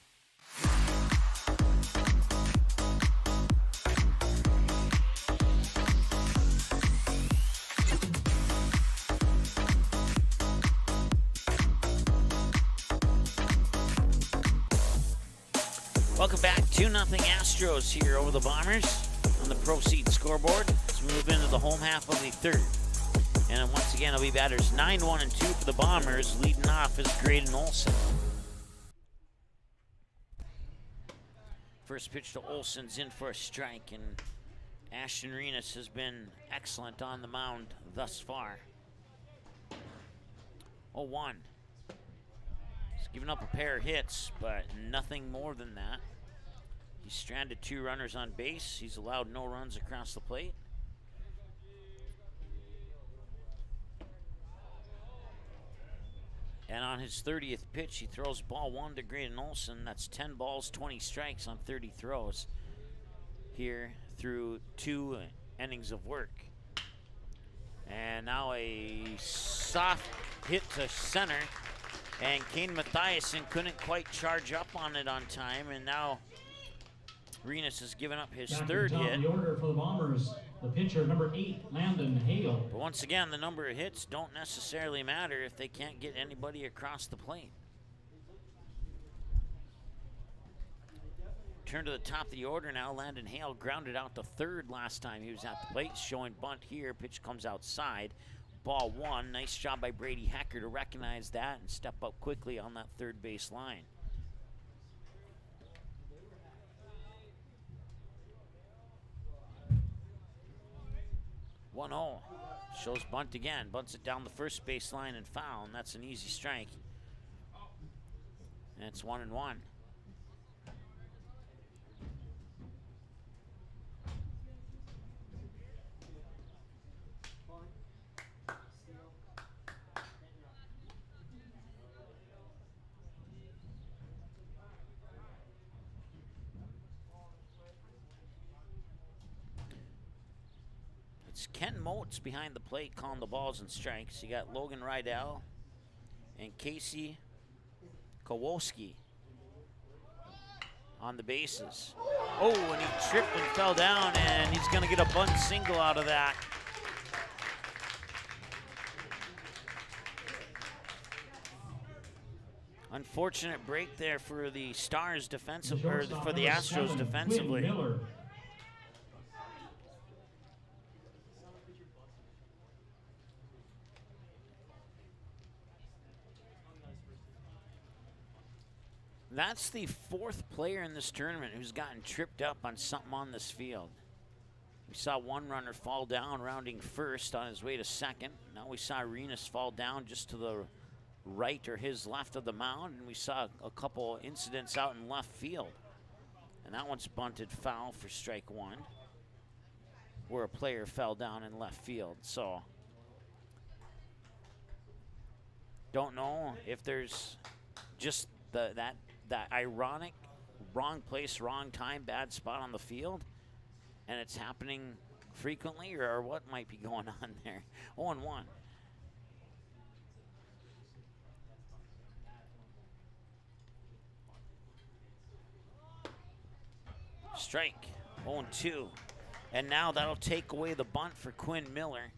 Welcome back. 2-0 Astros here over the Bombers on the Proceed scoreboard as we move into the home half of the third. And once again, it'll be batters 9, 1, and 2 for the Bombers. Leading off is Graydon Olson. First pitch to Olson's in for a strike, and Ashton Renas has been excellent on the mound thus far. 0-1. He's given up a pair of hits, but nothing more than that. He's stranded 2 runners on base. He's allowed no runs across the plate. And on his 30th pitch, he throws ball 1 to Graydon Olson. That's 10 balls, 20 strikes on 30 throws here through 2 innings of work. And now a soft hit to center. And Kane Mathiasen couldn't quite charge up on it on time. And now Renas has given up his third hit. The order for the Bombers, the pitcher, number 8, Landon Hale. But once again, the number of hits don't necessarily matter if they can't get anybody across the plate. Turn to the top of the order now. Landon Hale grounded out to third last time he was at the plate. Showing bunt here. Pitch comes outside. Ball 1. Nice job by Brady Hecker to recognize that and step up quickly on that third base line. One-0. Shows bunt again. Bunts it down the first base line and foul, and that's an easy strike. And it's 1-1. It's Ken Moats behind the plate calling the balls and strikes. You got Logan Rydell and Casey Kowalski on the bases. Oh, and he tripped and fell down, and he's going to get a bunt single out of that. Unfortunate break there for the Stars defensive, or for the Astros defensively. That's the 4th player in this tournament who's gotten tripped up on something on this field. We saw one runner fall down rounding first on his way to second. Now we saw Renas fall down just to the right or his left of the mound, and we saw a couple incidents out in left field. And that one's bunted foul for strike 1, where a player fell down in left field. So don't know if there's just that ironic wrong place, wrong time, bad spot on the field, and it's happening frequently, or what might be going on there. 0-1. Strike, 0-2. And now that'll take away the bunt for Quinn Miller.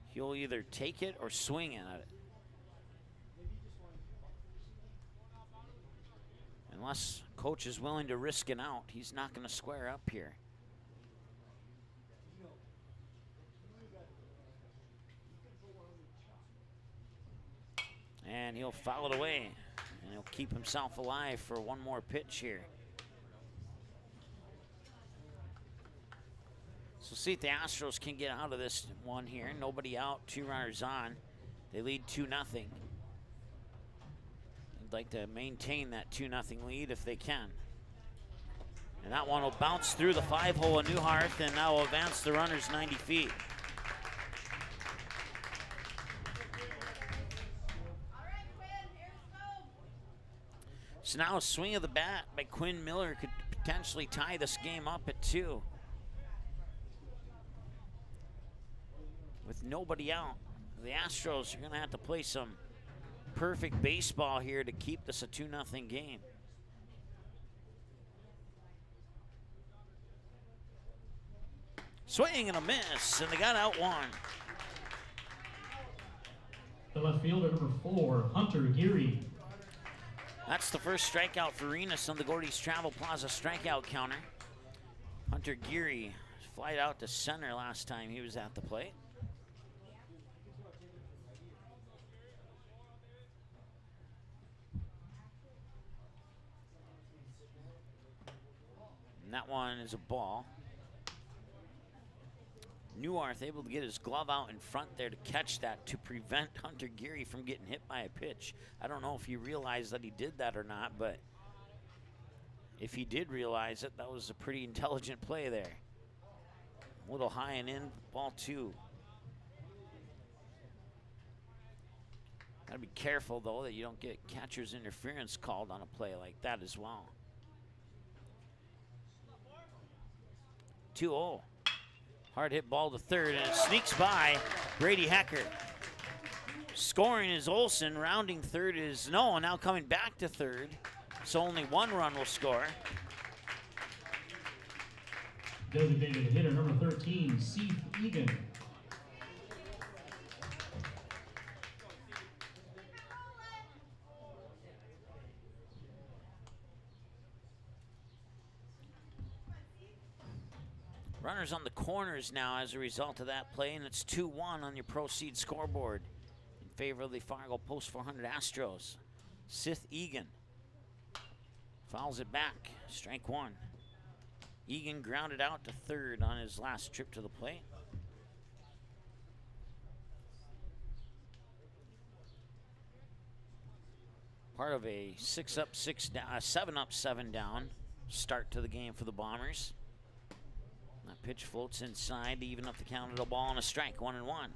He'll either take it or swing at it. Unless coach is willing to risk an out, he's not going to square up here. And he'll foul it away, and he'll keep himself alive for one more pitch here. So see if the Astros can get out of this one here. Nobody out, 2 runners on. They lead 2-0. They'd like to maintain that 2-0 lead if they can. And that one will bounce through the 5-hole of Newhart, and now will advance the runners 90 feet. So now a swing of the bat by Quinn Miller could potentially tie this game up at 2. With nobody out, the Astros are going to have to play some perfect baseball here to keep this a 2-0 game. Swing and a miss, and they got out 1. The left fielder, number 4, Hunter Geary. That's the first strikeout for Renas on the Gordy's Travel Plaza strikeout counter. Hunter Geary flied out to center last time he was at the plate. And that one is a ball. Newhart able to get his glove out in front there to catch that to prevent Hunter Geary from getting hit by a pitch. I don't know if he realized that he did that or not, but if he did realize it, that was a pretty intelligent play there. A little high and in, ball 2. Gotta be careful though that you don't get catcher's interference called on a play like that as well. 2-0. Hard hit ball to third, and it sneaks by Brady Hecker. Scoring is Olson, rounding third is Noah, now coming back to third. So only 1 run will score. Designated hitter, number 13, Seth Egan. Runners on the corners now as a result of that play, and it's 2-1 on your Proceed scoreboard in favor of the Fargo Post 400 Astros. Seth Egan fouls it back, strike 1. Egan grounded out to third on his last trip to the plate. Part of a 6-up, 7-up, 7 down start to the game for the Bombers. That pitch floats inside to even up the count of a ball and a strike, 1-1.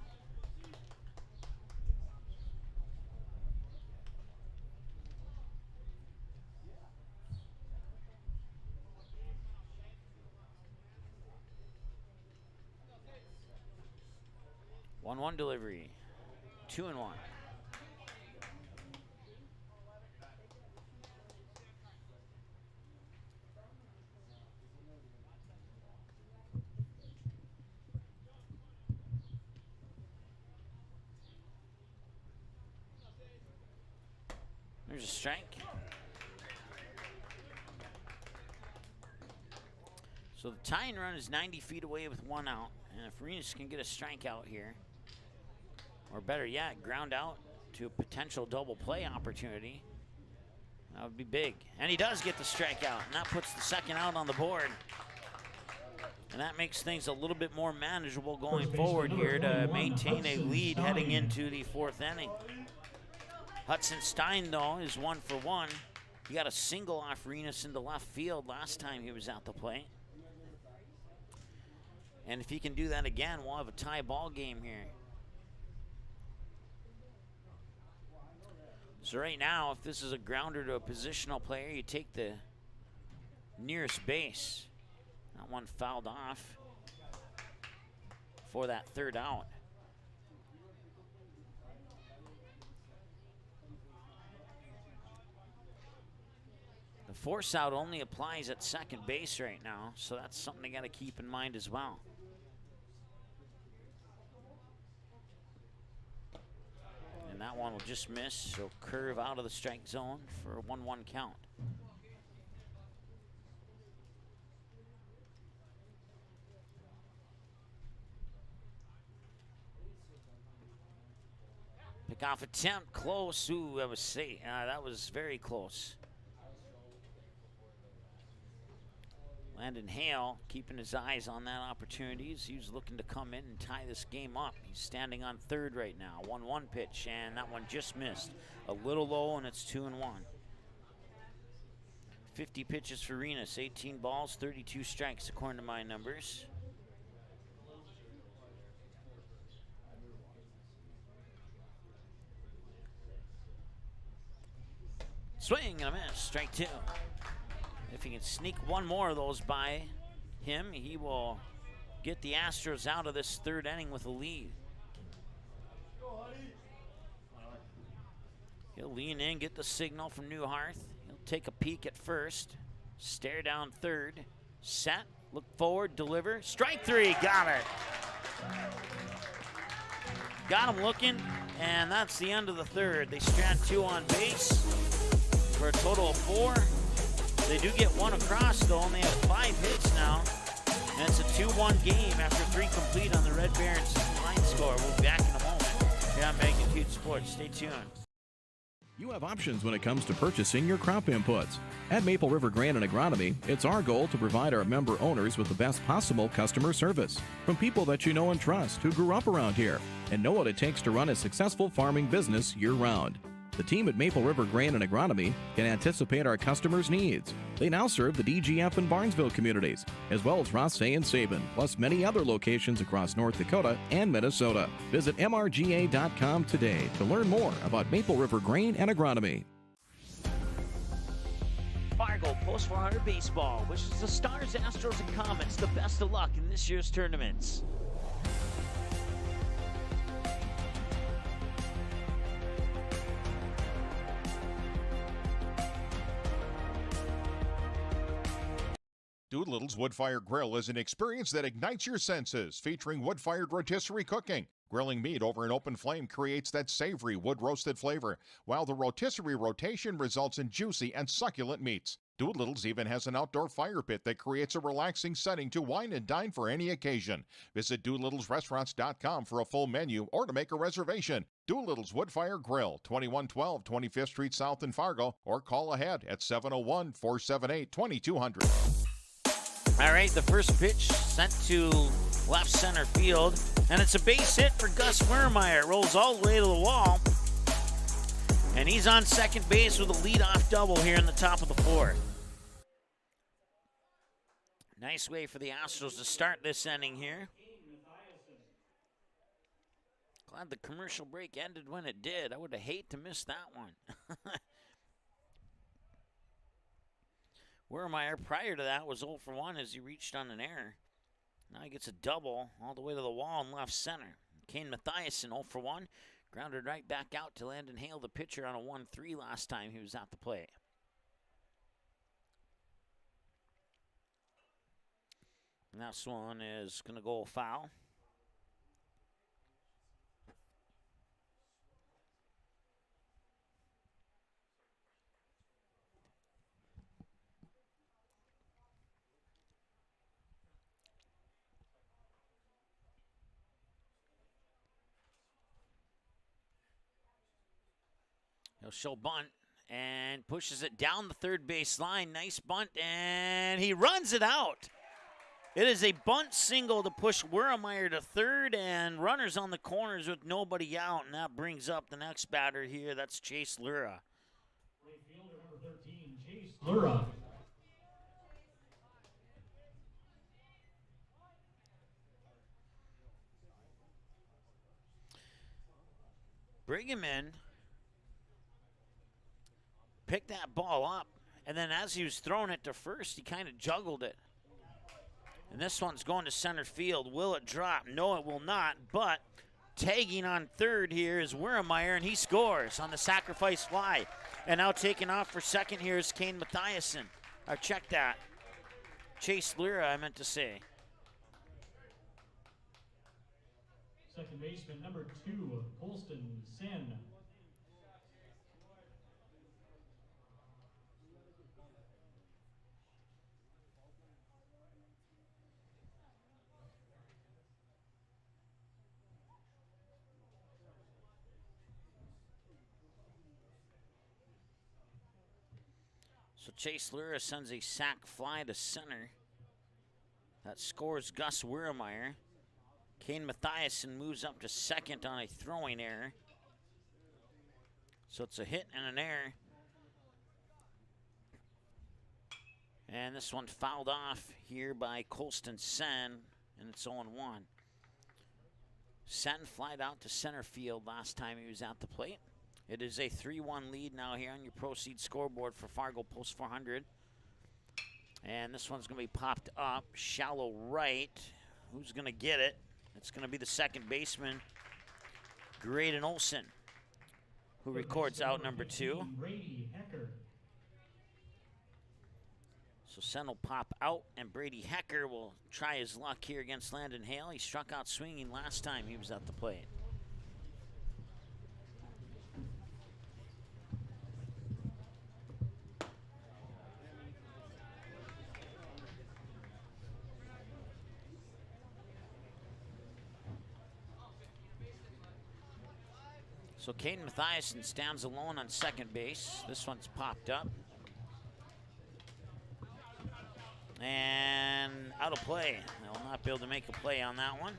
One delivery, 2-1. There's a strike. So the tying run is 90 feet away with 1 out. And if Renas can get a strikeout here, or better yet, ground out to a potential double play opportunity, that would be big. And he does get the strikeout, and that puts the second out on the board. And that makes things a little bit more manageable going forward here to maintain a lead heading into the 4th inning. Hudson Stein, though, is 1 for 1. He got a single off Renas into left field last time he was at the plate. And if he can do that again, we'll have a tie ball game here. So right now, if this is a grounder to a positional player, you take the nearest base. That one fouled off for that 3rd out. The force out only applies at second base right now, so that's something they got to keep in mind as well. And that one will just miss, so curve out of the strike zone for a 1-1 count. Pickoff attempt, close. Ooh, that was safe. That was very close. Landon Hale keeping his eyes on that opportunity as he was looking to come in and tie this game up. He's standing on third right now. 1-1 pitch, and that one just missed. A little low, and it's 2-1. 50 pitches for Renas, 18 balls, 32 strikes according to my numbers. Swing and a miss, strike 2. If he can sneak one more of those by him, he will get the Astros out of this third inning with a lead. He'll lean in, get the signal from Newharth. He'll take a peek at first, stare down third, set, look forward, deliver. Strike 3, got it. Got him looking, and that's the end of the third. They strand 2 on base for a total of 4. They do get 1 across, though, and they have 5 hits now. And it's a 2-1 game after 3 complete on the Red Barons line score. We'll be back in a moment here on Magnitude Sports. Stay tuned. You have options when it comes to purchasing your crop inputs. At Maple River Grain and Agronomy, it's our goal to provide our member owners with the best possible customer service from people that you know and trust who grew up around here and know what it takes to run a successful farming business year-round. The team at Maple River Grain and Agronomy can anticipate our customers' needs. They now serve the DGF and Barnesville communities, as well as Rothsay and Sabin, plus many other locations across North Dakota and Minnesota. Visit mrga.com today to learn more about Maple River Grain and Agronomy. Fargo Post 400 Baseball wishes the Stars, Astros, and Comets the best of luck in this year's tournaments. Doolittle's Wood-Fire Grill is an experience that ignites your senses, featuring wood-fired rotisserie cooking. Grilling meat over an open flame creates that savory wood-roasted flavor, while the rotisserie rotation results in juicy and succulent meats. Doolittle's even has an outdoor fire pit that creates a relaxing setting to wine and dine for any occasion. Visit DoolittlesRestaurants.com for a full menu or to make a reservation. Doolittle's Wood-Fire Grill, 2112 25th Street South in Fargo, or call ahead at 701-478-2200. All right, the first pitch sent to left center field, and it's a base hit for Gus Wermeyer. Rolls all the way to the wall, and he's on second base with a leadoff double here in the top of the 4th. Nice way for the Astros to start this inning here. Glad the commercial break ended when it did. I would have hated to miss that one. Wermeyer, prior to that, was 0 for 1 as he reached on an error. Now he gets a double all the way to the wall in left center. Kane Mathiasen 0 for 1, grounded right back out to Landon Hale, the pitcher, on a 1-3 last time he was at the plate. And this one is going to go foul. He'll show bunt and pushes it down the third base line. Nice bunt, and he runs it out. It is a bunt single to push Wermeyer to third, and runners on the corners with nobody out, and that brings up the next batter here. That's Chase Lura. Right fielder number 13, Chase Lura. Bring him in. Picked that ball up, and then as he was throwing it to first, he kind of juggled it. And this one's going to center field. Will it drop? No, it will not, but Tagging on third here is Wiermeyer, and he scores on the sacrifice fly. And now taking off for second here is Kane Mathiasen. Or check that. Chase Lira, I meant to say. Second baseman, number 2, Colston Sen. So Chase Lira sends a sac fly to center. That scores Gus Wiermeyer. Kane Mathiasen moves up to second on a throwing error. So it's a hit and an error. And this one fouled off here by Colston Sen, and it's 0-1. Sen flied out to center field last time he was at the plate. It is a 3-1 lead now here on your Proceed scoreboard for Fargo Post 400. And this one's going to be popped up, shallow right. Who's going to get it? It's going to be the second baseman, Graydon Olson, who records out number 2. Brady Hecker. So Sen will pop out, and Brady Hecker will try his luck here against Landon Hale. He struck out swinging last time he was at the plate. So Caden Mathiasen stands alone on second base. This one's popped up. And out of play. They'll not be able to make a play on that one.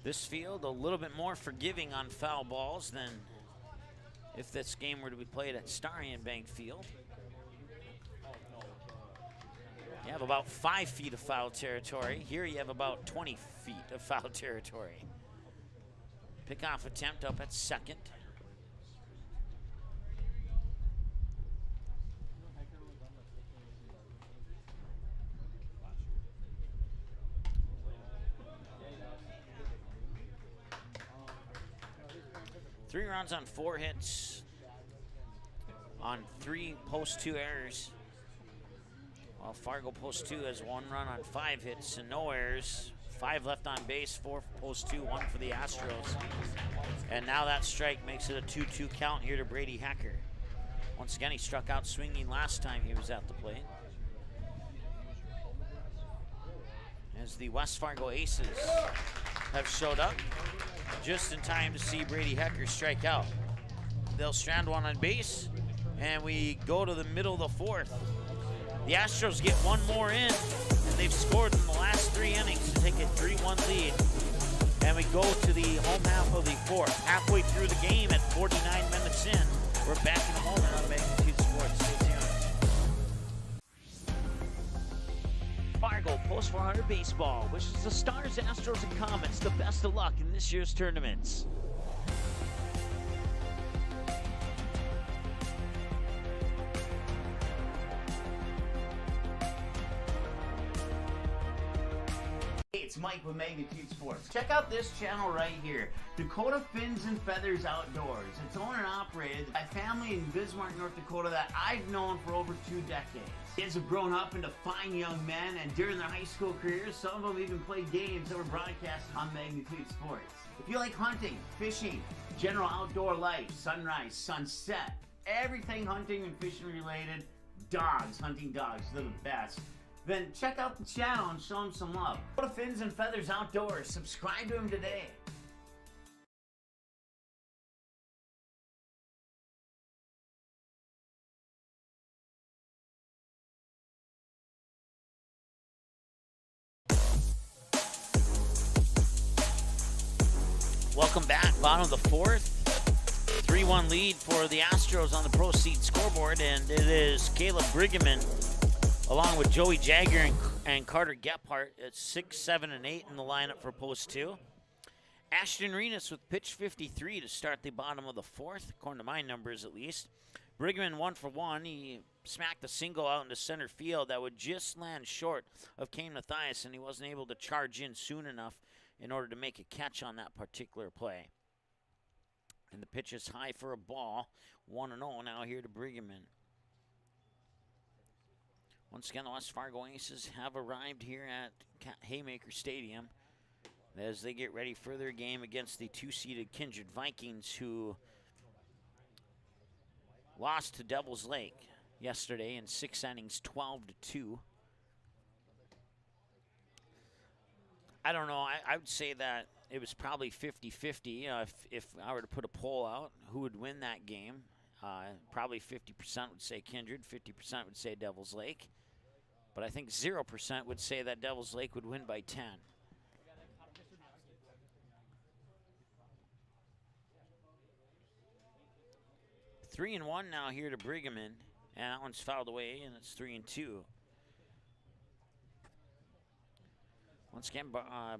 This field a little bit more forgiving on foul balls than if this game were to be played at Starion Bank Field. You have about 5 feet of foul territory. Here you have about 20 feet of foul territory. Pickoff attempt up at second. Three runs on 4 hits on 3 post 2 errors. While Fargo post 2 has 1 run on 5 hits and no errors. 5 left on base, 4 for post 2, 1 for the Astros. And now that strike makes it a 2-2 count here to Brady Hecker. Once again, he struck out swinging last time he was at the plate. As the West Fargo Aces have showed up just in time to see Brady Hecker strike out. They'll strand 1 on base, and we go to the middle of the 4th. The Astros get 1 more in, and they've scored in the last 3 innings to take a 3-1 lead. And we go to the home half of the 4th. Halfway through the game at 49 minutes in, we're back in a moment on Magnitude Sports. Stay tuned. Fargo Post 400 Baseball wishes the Stars, Astros, and Comets the best of luck in this year's tournaments. It's Mike with Magnitude Sports. Check out this channel right here, Dakota Fins and Feathers Outdoors. It's owned and operated by a family in Bismarck, North Dakota that I've known for over 2 decades. Kids have grown up into fine young men, and during their high school careers, some of them even played games that were broadcasted on Magnitude Sports. If you like hunting, fishing, general outdoor life, sunrise, sunset, everything hunting and fishing related, dogs, hunting dogs, they're the best. Then check out the channel and show them some love. Go to Fins and Feathers Outdoors. Subscribe to them today. Welcome back. Bottom of the 4th. 3-1 lead for the Astros on the Proceed scoreboard, and it is Caleb Brigham along with Joey Jagger and Carter Gephardt at 6, 7, and 8 in the lineup for post 2. Ashton Renas with pitch 53 to start the bottom of the 4th, according to my numbers at least. Brigman 1 for 1. He smacked a single out into center field that would just land short of Kane Mathias, and he wasn't able to charge in soon enough in order to make a catch on that particular play. And the pitch is high for a ball. 1-0 now here to Brigman. Once again, the West Fargo Aces have arrived here at Haymaker Stadium as they get ready for their game against the 2-seeded Kindred Vikings, who lost to Devil's Lake yesterday in 6 innings, 12-2. I don't know. I would say that it was probably 50-50. If I were to put a poll out, who would win that game? Probably 50% would say Kindred, 50% would say Devil's Lake. But I think 0% would say that Devil's Lake would win by 10. Three and 1 now here to Brigham, and that one's fouled away, and it's 3-2. Once again,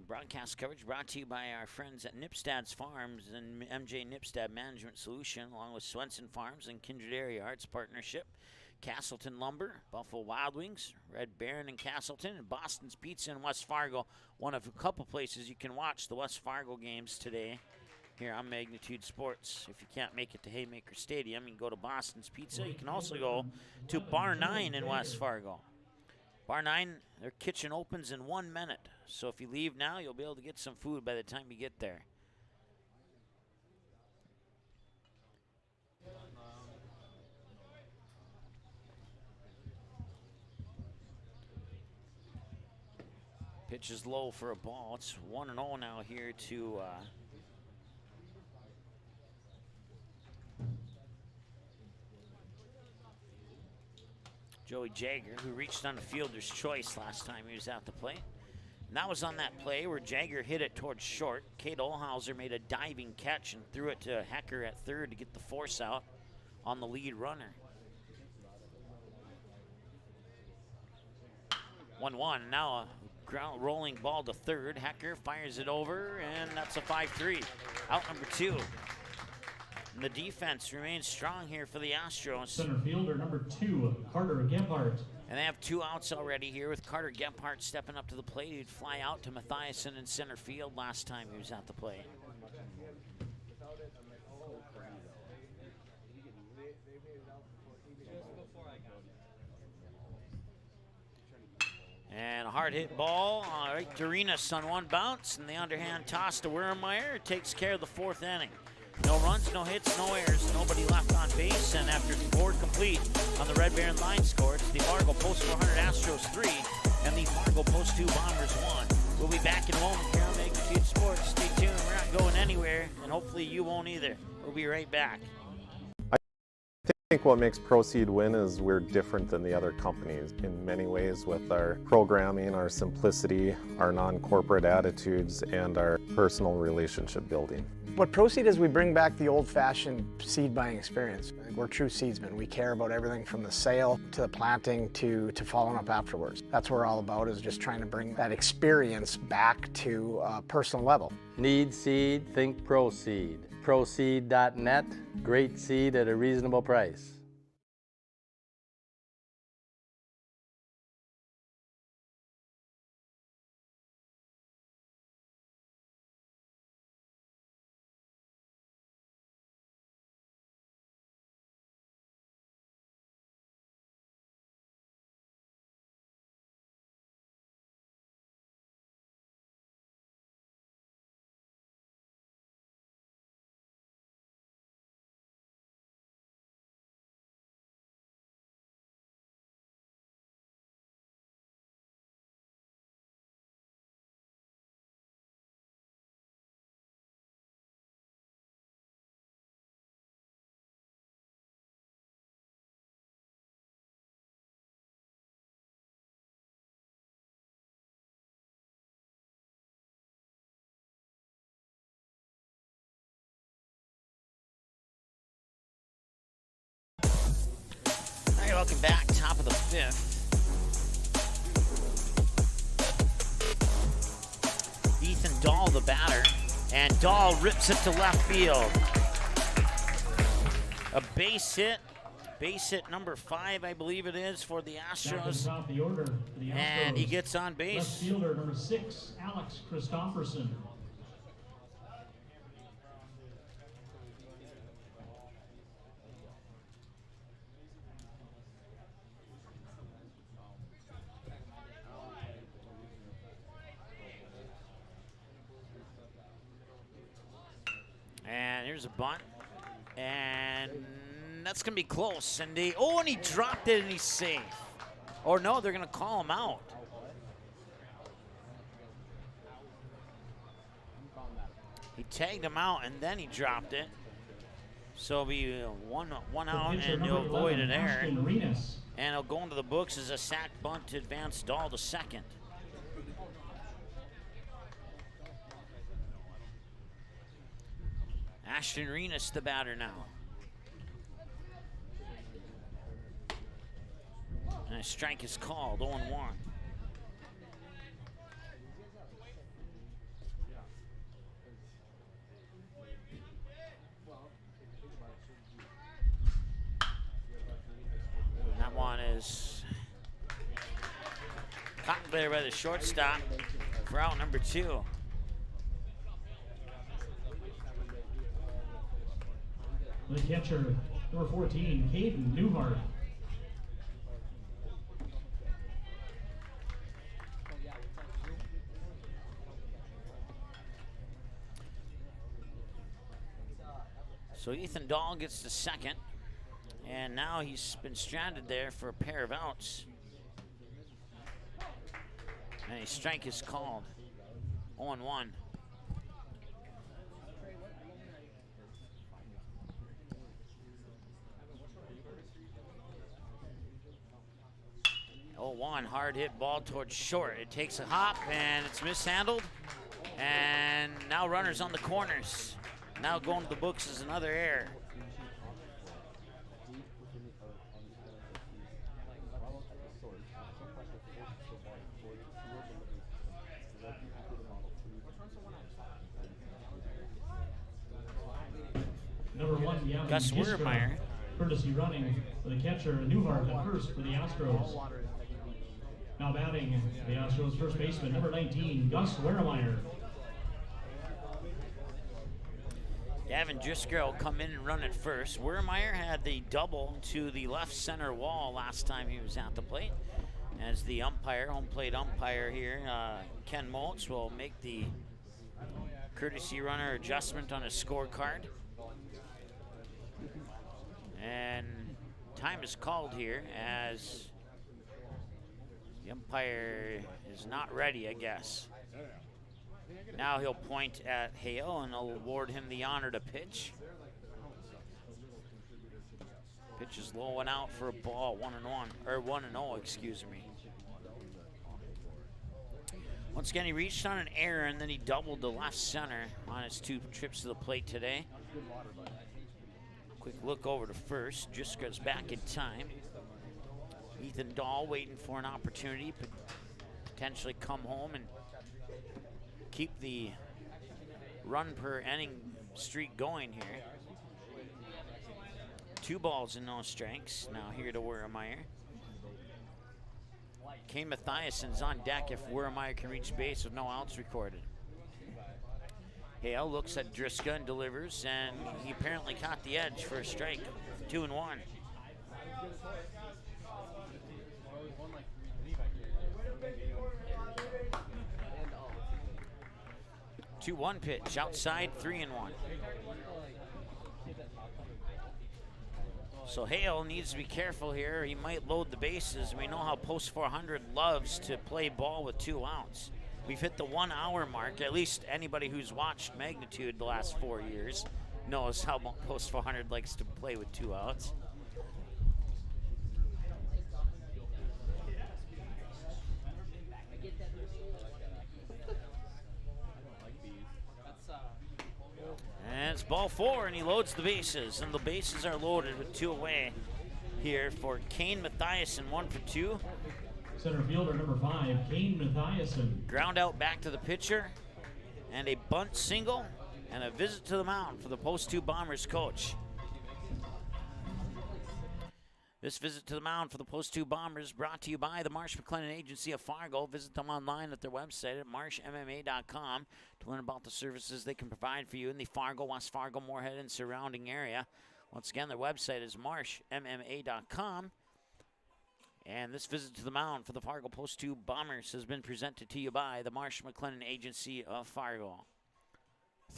broadcast coverage brought to you by our friends at Nipstad's Farms and MJ Nipstad Management Solution, along with Swenson Farms and Kindred Area Arts Partnership, Castleton Lumber, Buffalo Wild Wings, Red Baron in Castleton, and Boston's Pizza in West Fargo. One of a couple places you can watch the West Fargo games today here on Magnitude Sports. If you can't make it to Haymaker Stadium, you can go to Boston's Pizza. You can also go to Bar 9 in West Fargo. Bar 9, their kitchen opens in 1 minute. So if you leave now, you'll be able to get some food by the time you get there. Pitch is low for a ball. It's 1-0 now here to Joey Jagger, who reached on the fielder's choice last time he was at the plate. And that was on that play where Jagger hit it towards short. Kate Olhauser made a diving catch and threw it to Hecker at third to get the force out on the lead runner. 1-1. Now a ground rolling ball to third. Hecker fires it over, and that's a 5-3. Out number 2. And the defense remains strong here for the Astros. Center fielder number 2, Carter Gebhardt. And they have 2 outs already here with Carter Gebhardt stepping up to the plate. He'd fly out to Mathiasen in center field last time he was at the plate. And a hard hit ball right to Arenas on one bounce, and the underhand toss to Wiermeyer takes care of the 4th inning. No runs, no hits, no errors, nobody left on base, and after 4 complete on the Red Baron line score, it's the Fargo Post 400 Astros 3 and the Fargo Post 2 Bombers 1. We'll be back in a moment here on Magnitude Sports. Stay tuned, we're not going anywhere, and hopefully you won't either. We'll be right back. I think what makes Proceed win is we're different than the other companies in many ways with our programming, our simplicity, our non-corporate attitudes, and our personal relationship building. What Proceed is, we bring back the old-fashioned seed buying experience. We're true seedsmen. We care about everything from the sale to the planting to following up afterwards. That's what we're all about, is just trying to bring that experience back to a personal level. Need seed? Think Proceed. Proceed.net, great seed at a reasonable price. Welcome back, top of the 5th. Ethan Dahl, the batter, and Dahl rips it to left field. A base hit Base hit number 5, I believe it is, for the Astros. Top the order for the Astros. And he gets on base. Left fielder number 6, Alex Christopherson. And here's a bunt. And that's going to be close. And and he dropped it and he's safe. Or no, they're going to call him out. He tagged him out and then he dropped it. So it'll be one out and he'll avoid an error. And he'll go into the books as a sack bunt to advance Dahl to second. Ashton Renas, the batter now. And a strike is called, 0-1. That one is caught there by the shortstop for out number 2. The catcher, number 14, Caden Newhart. So Ethan Dahl gets the second, and now he's been stranded there for a pair of outs. And a strike is called, 0-1. One hard hit ball towards short. It takes a hop and it's mishandled. And now runners on the corners. Now going to the books is another error. Number 1, Gavin Gus Wiermeyer. Courtesy running for the catcher, Newhart at first for the Astros. Now batting the Astros first baseman, number 19, Gus Wiermeyer. Gavin Driscoll will come in and run at first. Wiermeyer had the double to the left center wall last time he was at the plate. As the umpire, home plate umpire here, Ken Moltz, will make the courtesy runner adjustment on his scorecard. And time is called here as the umpire is not ready, I guess. Now he'll point at Hale and he'll award him the honor to pitch. Pitch is low and out for a ball, 1-1, or 1-0, excuse me. Once again, he reached on an error and then he doubled the left center on his 2 trips to the plate today. Quick look over to first. Just goes back in time. Ethan Dahl waiting for an opportunity, but potentially come home and keep the run per inning streak going here. 2 balls and no strikes. Now here to Wiermeyer. Kane Mathiason's on deck if Wiermeyer can reach base with no outs recorded. Hale looks at Driscoll and delivers, and he apparently caught the edge for a strike. 2-1. 2-1 pitch, outside, 3-1. So Hale needs to be careful here. He might load the bases. We know how Post 400 loves to play ball with 2 outs. We've hit the 1 hour mark. At least anybody who's watched Magnitude the last 4 years knows how Post 400 likes to play with 2 outs. And it's ball 4, and he loads the bases, and the bases are loaded with 2 away here for Kane Mathiason, 1 for 2. Center fielder number 5, Kane Mathiason. Ground out back to the pitcher, and a bunt single, and a visit to the mound for the Post 2 Bombers coach. This visit to the mound for the Post 2 Bombers brought to you by the Marsh McLennan Agency of Fargo. Visit them online at their website at marshmma.com to learn about the services they can provide for you in the Fargo, West Fargo, Moorhead, and surrounding area. Once again, their website is marshmma.com. And this visit to the mound for the Fargo Post 2 Bombers has been presented to you by the Marsh McLennan Agency of Fargo.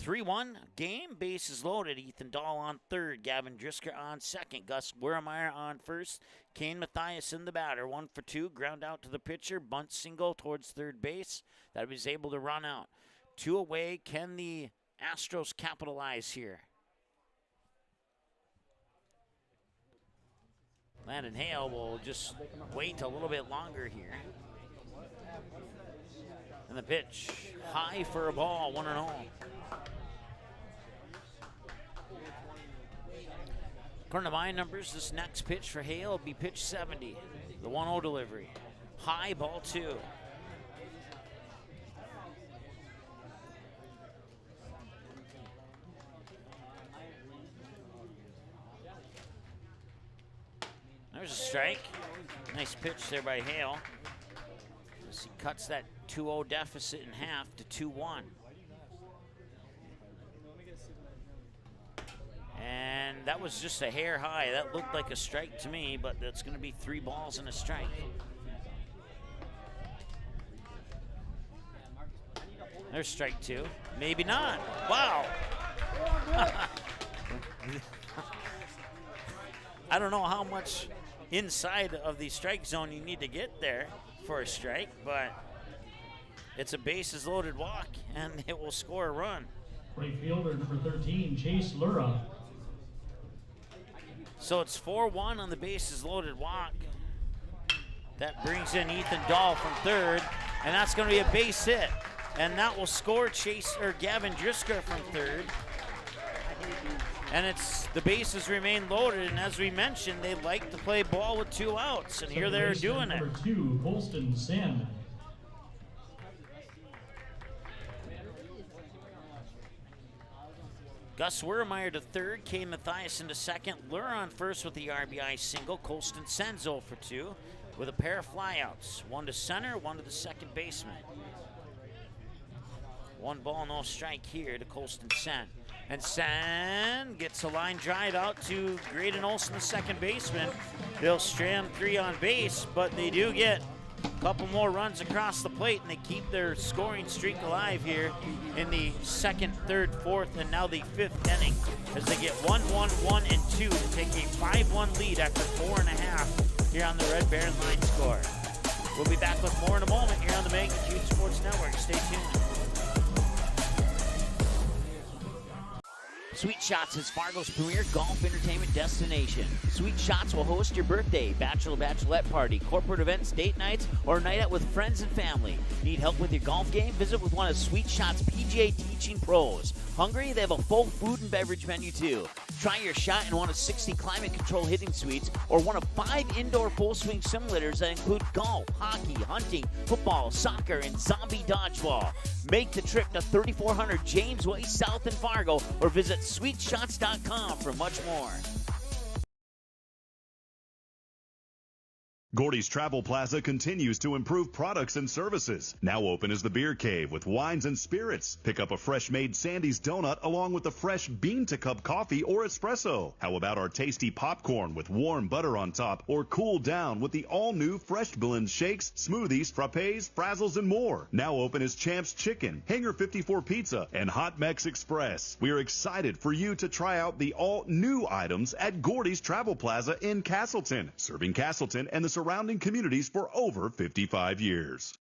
3-1 game, bases loaded. Ethan Dahl on third, Gavin Drisker on second, Gus Wermeyer on first, Kane Mathias in the batter. 1 for 2, ground out to the pitcher, bunt single towards third base that he was able to run out. 2 away. Can the Astros capitalize here? Landon Hale will just wait a little bit longer here. And the pitch, high for a ball, 1-0. According to my numbers, this next pitch for Hale will be pitch 70. The 1-0 delivery. High, ball 2. There's a strike. Nice pitch there by Hale. As he cuts that 2-0 deficit in half to 2-1. And that was just a hair high. That looked like a strike to me, but that's going to be 3 balls and a strike. There's strike 2. Maybe not. Wow. I don't know how much inside of the strike zone you need to get there for a strike, but it's a bases loaded walk, and it will score a run. Right fielder number 13, Chase Lura. So it's 4-1 on the bases loaded walk. That brings in Ethan Dahl from third, and that's going to be a base hit. And that will score Gavin Drisker from third. And it's the bases remain loaded, and as we mentioned, they like to play ball with 2 outs, and here they're doing it. Number 2, Colston Sen. Gus Wermeyer to third, Kane Mathias into second, Lure on first with the RBI single. Colston Sen 0 for 2 with a pair of flyouts. 1 to center, 1 to the second baseman. 1 ball, no strike here to Colston Sen. And Sen gets a line drive out to Graydon Olson, the second baseman. They'll strand 3 on base, but they do get a couple more runs across the plate, and they keep their scoring streak alive here in the 2nd, 3rd, 4th, and now the 5th inning as they get 1, 1, 1, and 2 to take a 5-1 lead after 4.5 here on the Red Baron line score. We'll be back with more in a moment here on the Magnitude Sports Network. Stay tuned. Sweet Shots is Fargo's premier golf entertainment destination. Sweet Shots will host your birthday, bachelorette party, corporate events, date nights, or a night out with friends and family. Need help with your golf game? Visit with one of Sweet Shots' PGA teaching pros. Hungry? They have a full food and beverage menu too. Try your shot in one of 60 climate control hitting suites or one of 5 indoor full swing simulators that include golf, hockey, hunting, football, soccer, and zombie dodgeball. Make the trip to 3400 James Way South in Fargo or visit sweetshots.com for much more. Gordy's Travel Plaza continues to improve products and services. Now open is the Beer Cave with wines and spirits. Pick up a fresh-made Sandy's donut along with a fresh bean-to-cup coffee or espresso. How about our tasty popcorn with warm butter on top, or cool down with the all-new Fresh Blend shakes, smoothies, frappes, frazzles, and more. Now open is Champ's Chicken, Hangar 54 Pizza, and Hot Mex Express. We are excited for you to try out the all-new items at Gordy's Travel Plaza in Castleton, serving Castleton and the surrounding communities for over 55 years.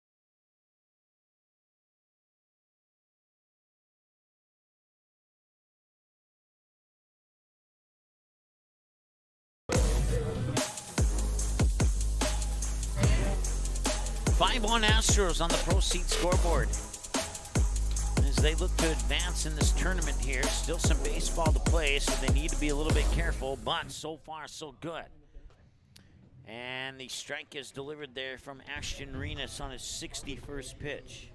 Five-1 Astros on the Proceed scoreboard. As they look to advance in this tournament here, still some baseball to play, so they need to be a little bit careful, but so far so good. And the strike is delivered there from Ashton Renas on his 61st pitch.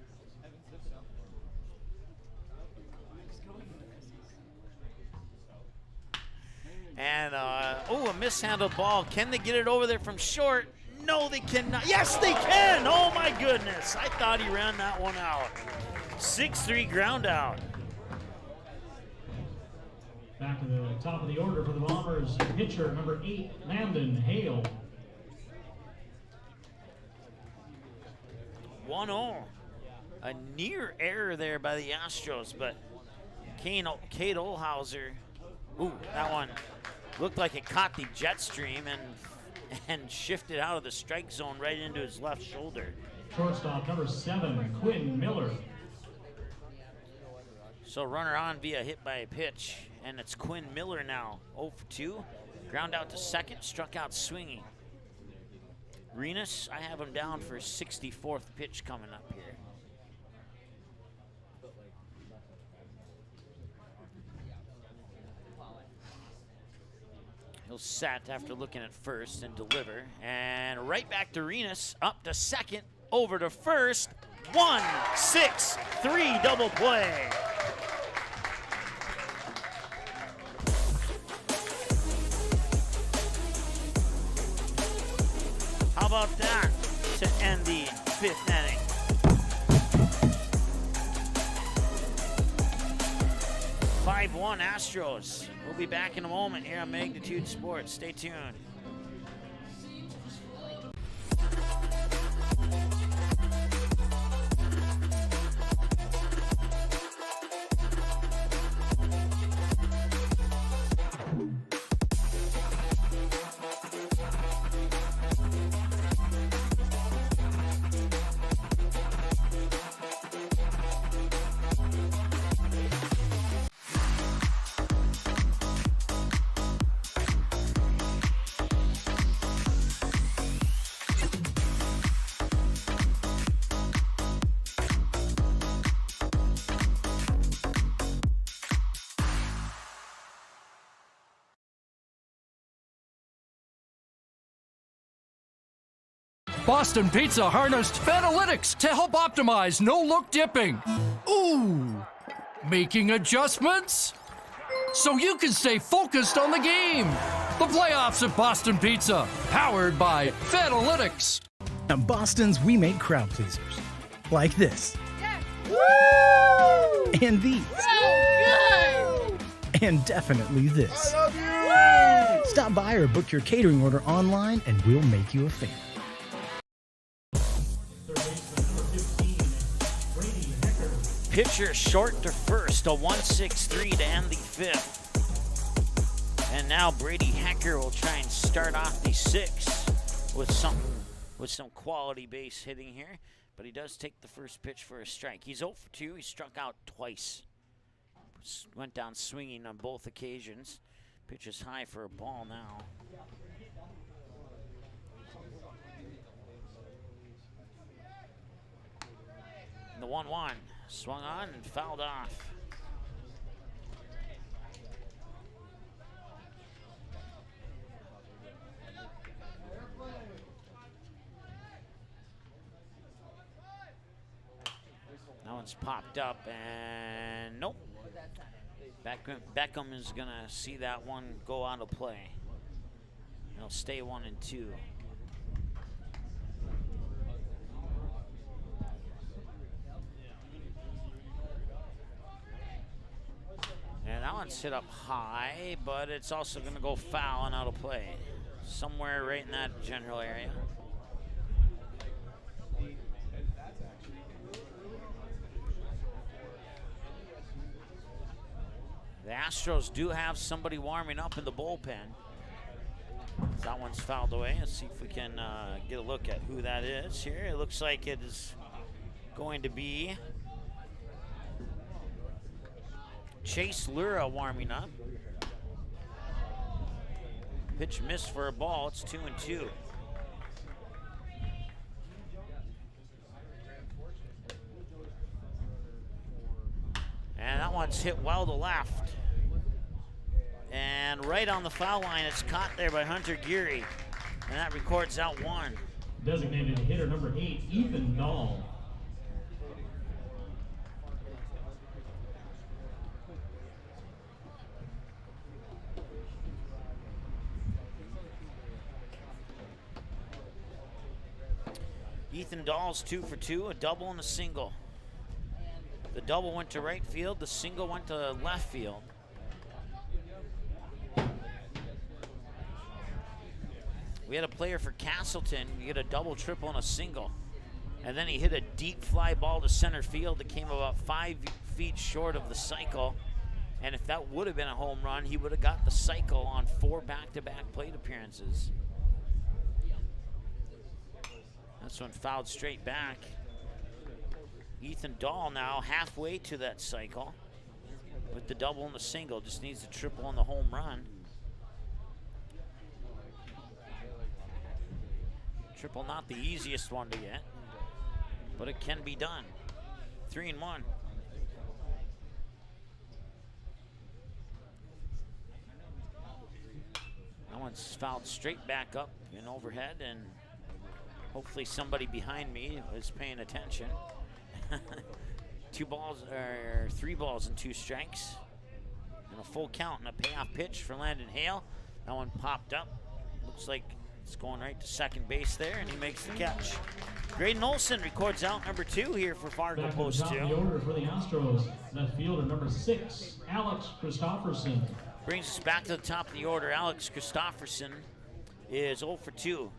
And, a mishandled ball. Can they get it over there from short? No, they cannot. Yes, they can. Oh, my goodness. I thought he ran that one out. 6-3 ground out. Back to the top of the order for the Bombers, pitcher number 8, Landon Hale. 1-0. A near error there by the Astros, but Kate Olhauser, that one looked like it caught the jet stream and shifted out of the strike zone right into his left shoulder. Shortstop number 7, Quinn Miller. So runner on via hit by a pitch, and it's Quinn Miller now, 0 for 2. Ground out to second, struck out swinging. Renus, I have him down for 64th pitch coming up here. He'll set after looking at first and deliver. And right back to Renus, up to second, over to first. 1-6-3 double play. How about that to end the 5th inning? (5-1) Astros. We'll be back in a moment here on Magnitude Sports. Stay tuned. Boston Pizza harnessed Fanalytics to help optimize no-look dipping. Ooh, making adjustments so you can stay focused on the game. The playoffs at Boston Pizza, powered by Fanalytics. At Boston's, we make crowd pleasers. Like this. Woo! And these. So good! And definitely this. I love you! Stop by or book your catering order online and we'll make you a fan. Pitcher short to first, a 1-6-3 to end the 5th. And now Brady Hecker will try and start off the 6th with some quality base hitting here. But he does take the first pitch for a strike. He's 0 for 2. He struck out twice. Went down swinging on both occasions. Pitch is high for a ball now. And the 1-1 swung on and fouled off. That one's popped up and nope. Beckham is gonna see that one go out of play. It'll stay 1-2. And that one's hit up high, but it's also going to go foul and out of play. Somewhere right in that general area. The Astros do have somebody warming up in the bullpen. That one's fouled away. Let's see if we can get a look at who that is here. It looks like it is going to be Chase Lura warming up. Pitch missed for a ball. It's 2-2. And that one's hit well to left. And right on the foul line, it's caught there by Hunter Geary. And that records out 1. Designated hitter number 8, Ethan Dahl. Ethan Dahl's 2 for 2, a double and a single. The double went to right field, the single went to left field. We had a player for Castleton get a double, triple, and a single. And then he hit a deep fly ball to center field that came about 5 feet short of the cycle. And if that would have been a home run, he would have got the cycle on 4 back-to-back plate appearances. This one fouled straight back. Ethan Dahl now halfway to that cycle with the double and the single. Just needs the triple and the home run. Triple not the easiest one to get, but it can be done. 3-1. That one's fouled straight back up and overhead, and hopefully somebody behind me is paying attention. 3 balls and 2 strikes. And a full count and a payoff pitch for Landon Hale. That one popped up. Looks like it's going right to second base there, and he makes the catch. Graydon Olson records out number 2 here for Fargo Back Post 2. top of the order for the Astros, left fielder number 6, Alex Christopherson. Brings us back to the top of the order. Alex Christopherson is 0 for 2.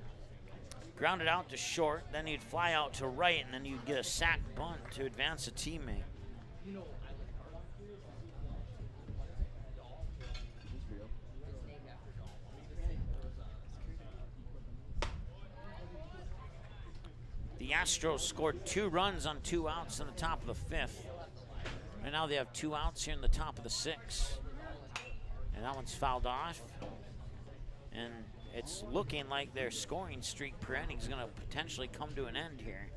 Grounded out to short, then he'd fly out to right, and then you'd get a sac bunt to advance a teammate. The Astros scored 2 runs on 2 outs in the top of the 5th. Right now they have 2 outs here in the top of the 6th. And that one's fouled off. And it's looking like their scoring streak per inning is going to potentially come to an end here.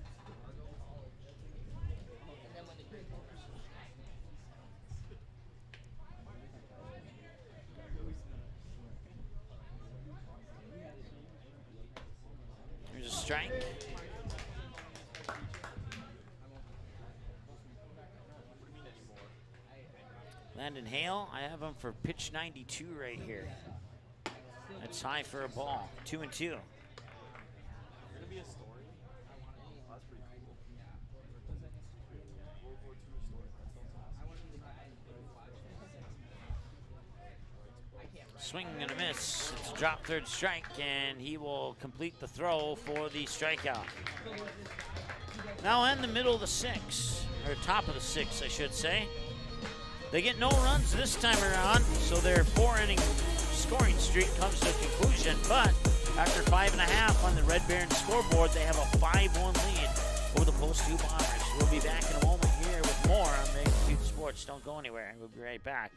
There's a strike. Landon Hale, I have him for pitch 92 right here. That's high for a ball. 2-2. Swing and a miss. It's a drop third strike, and he will complete the throw for the strikeout. Now in the middle of the 6th, or top of the 6th, I should say. They get no runs this time around, so their 4-inning scoring streak comes to a conclusion. But after 5.5 on the Red Baron scoreboard, they have a 5-1 lead over the Post 2 Bombers. We'll be back in a moment here with more on Magnitude Sports. Don't go anywhere. We'll be right back.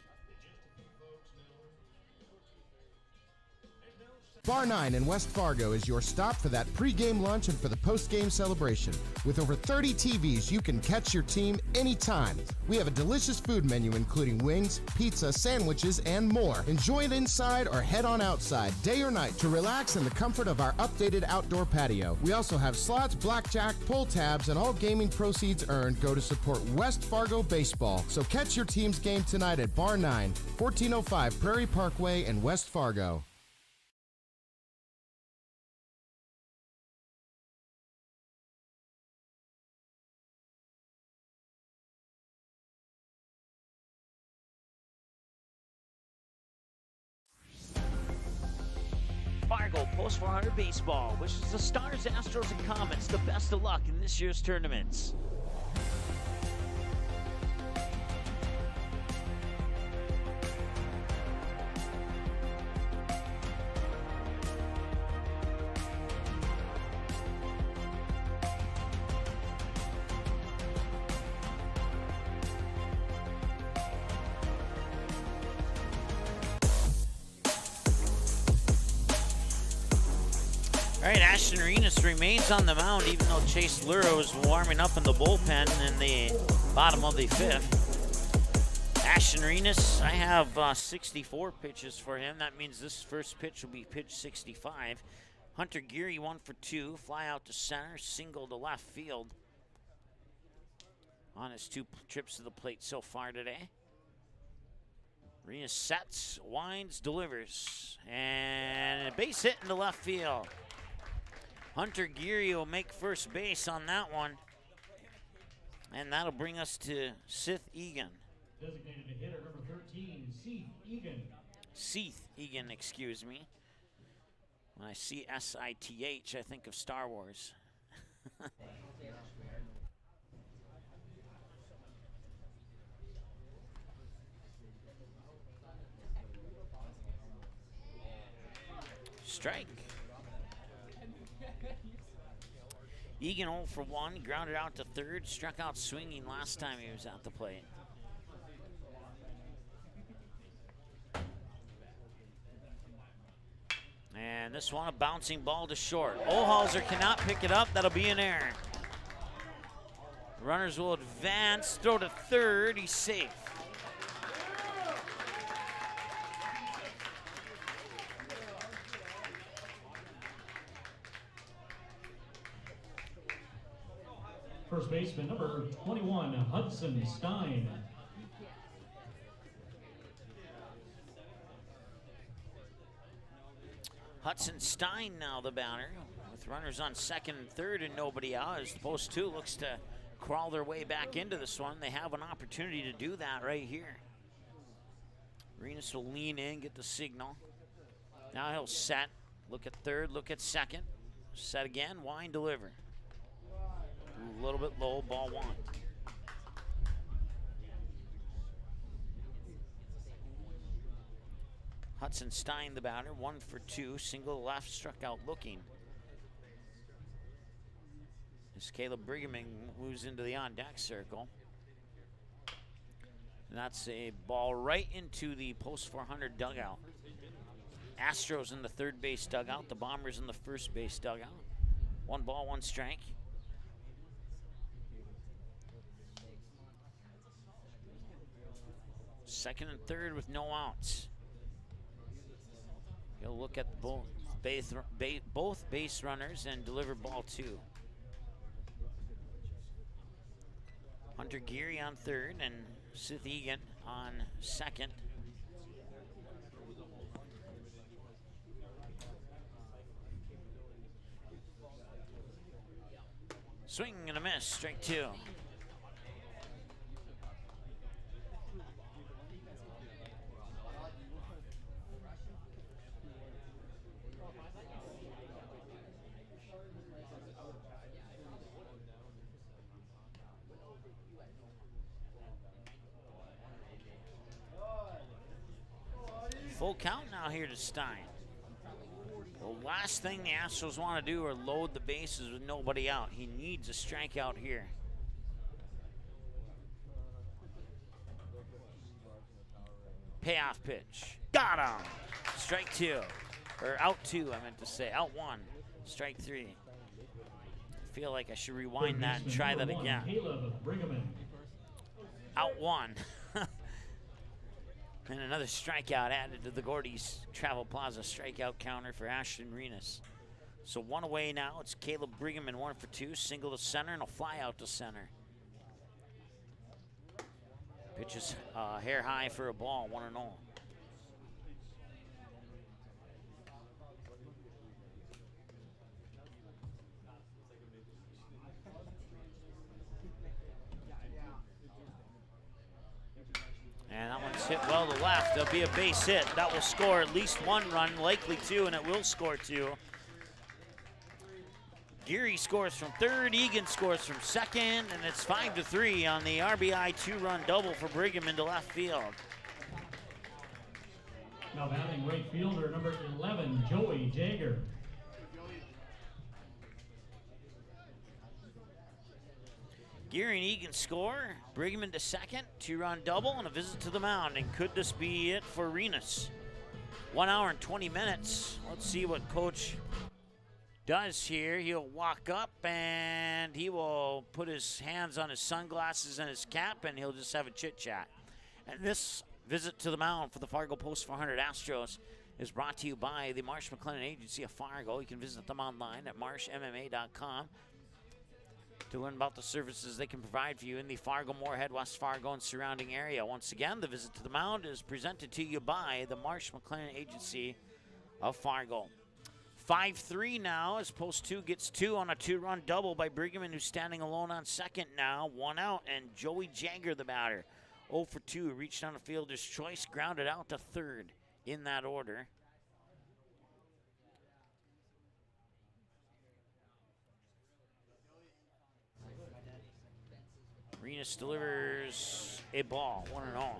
Bar 9 in West Fargo is your stop for that pregame lunch and for the postgame celebration. With over 30 TVs, you can catch your team anytime. We have a delicious food menu including wings, pizza, sandwiches, and more. Enjoy it inside or head on outside, day or night, to relax in the comfort of our updated outdoor patio. We also have slots, blackjack, pull tabs, and all gaming proceeds earned go to support West Fargo baseball. So catch your team's game tonight at Bar 9, 1405 Prairie Parkway in West Fargo. Fargo Post 400 Baseball wishes the Stars, Astros, and Comets the best of luck in this year's tournaments. All right, Ashton Arenas remains on the mound, even though Chase Luro is warming up in the bullpen in the bottom of the 5th. Ashton Arenas, I have 64 pitches for him. That means this first pitch will be pitch 65. Hunter Geary 1 for 2, fly out to center, single to left field on his 2 trips to the plate so far today. Arenas sets, winds, delivers, and a base hit into left field. Hunter Geary will make first base on that one. And that'll bring us to Seth Egan. Designated to hitter number 13, Seth Egan, excuse me. When I see S-I-T-H, I think of Star Wars. Strike. Egan 0 for 1, grounded out to third, struck out swinging last time he was at the plate. And this one, a bouncing ball to short. Ohlhauser cannot pick it up. That'll be an error. Runners will advance, throw to third. He's safe. First baseman number 21, Hudson Stein. Hudson Stein now the batter, with runners on second and third and nobody out, as the post 2 looks to crawl their way back into this one. They have an opportunity to do that right here. Arenas will lean in, get the signal. Now he'll set, look at third, look at second. Set again, wind, deliver. A little bit low, ball 1. Hudson Stein the batter, 1 for 2, single left, struck out looking. As Caleb Brigham moves into the on-deck circle. And that's a ball right into the post 400 dugout. Astros in the third base dugout, the Bombers in the first base dugout. 1 ball, 1 strike. Second and third with no outs. He'll look at both base runners and deliver ball 2. Hunter Geary on third and Seth Egan on second. Swing and a miss, strike 2. Full count now here to Stein. The last thing the Astros want to do are load the bases with nobody out. He needs a strikeout here. Payoff pitch. Got him. Strike 2. Or out 2, I meant to say. Out 1. Strike 3. I feel like I should rewind that and try that again. Out 1. And another strikeout added to the Gordy's Travel Plaza strikeout counter for Ashton Renas. So 1 away now. It's Caleb Brigham in 1 for 2. Single to center and a fly out to center. Pitch is hair high for a ball, 1-0. And that one's hit well to left. There'll be a base hit. That will score at least 1 run, likely 2, and it will score 2. Geary scores from third, Egan scores from second, and it's 5-3 on the RBI 2-run double for Brigham into left field. Now batting right fielder number 11, Joey Jagger. Geary and Egan score. Brigham into second, 2-run double, and a visit to the mound. And could this be it for Renas? 1 hour and 20 minutes. Let's see what Coach does here. He'll walk up and he will put his hands on his sunglasses and his cap, and he'll just have a chit-chat. And this visit to the mound for the Fargo Post 400 Astros is brought to you by the Marsh McLennan Agency of Fargo. You can visit them online at marshmma.com to learn about the services they can provide for you in the Fargo, Moorhead, West Fargo, and surrounding area. Once again, the visit to the mound is presented to you by the Marsh McLennan Agency of Fargo. 5-3 now as post 2 gets 2 on a 2-run double by Brigman, who's standing alone on second now. 1 out, and Joey Jagger, the batter. 0 for 2, reached on a fielder's choice, grounded out to third in that order. Arenas delivers a ball, 1-0.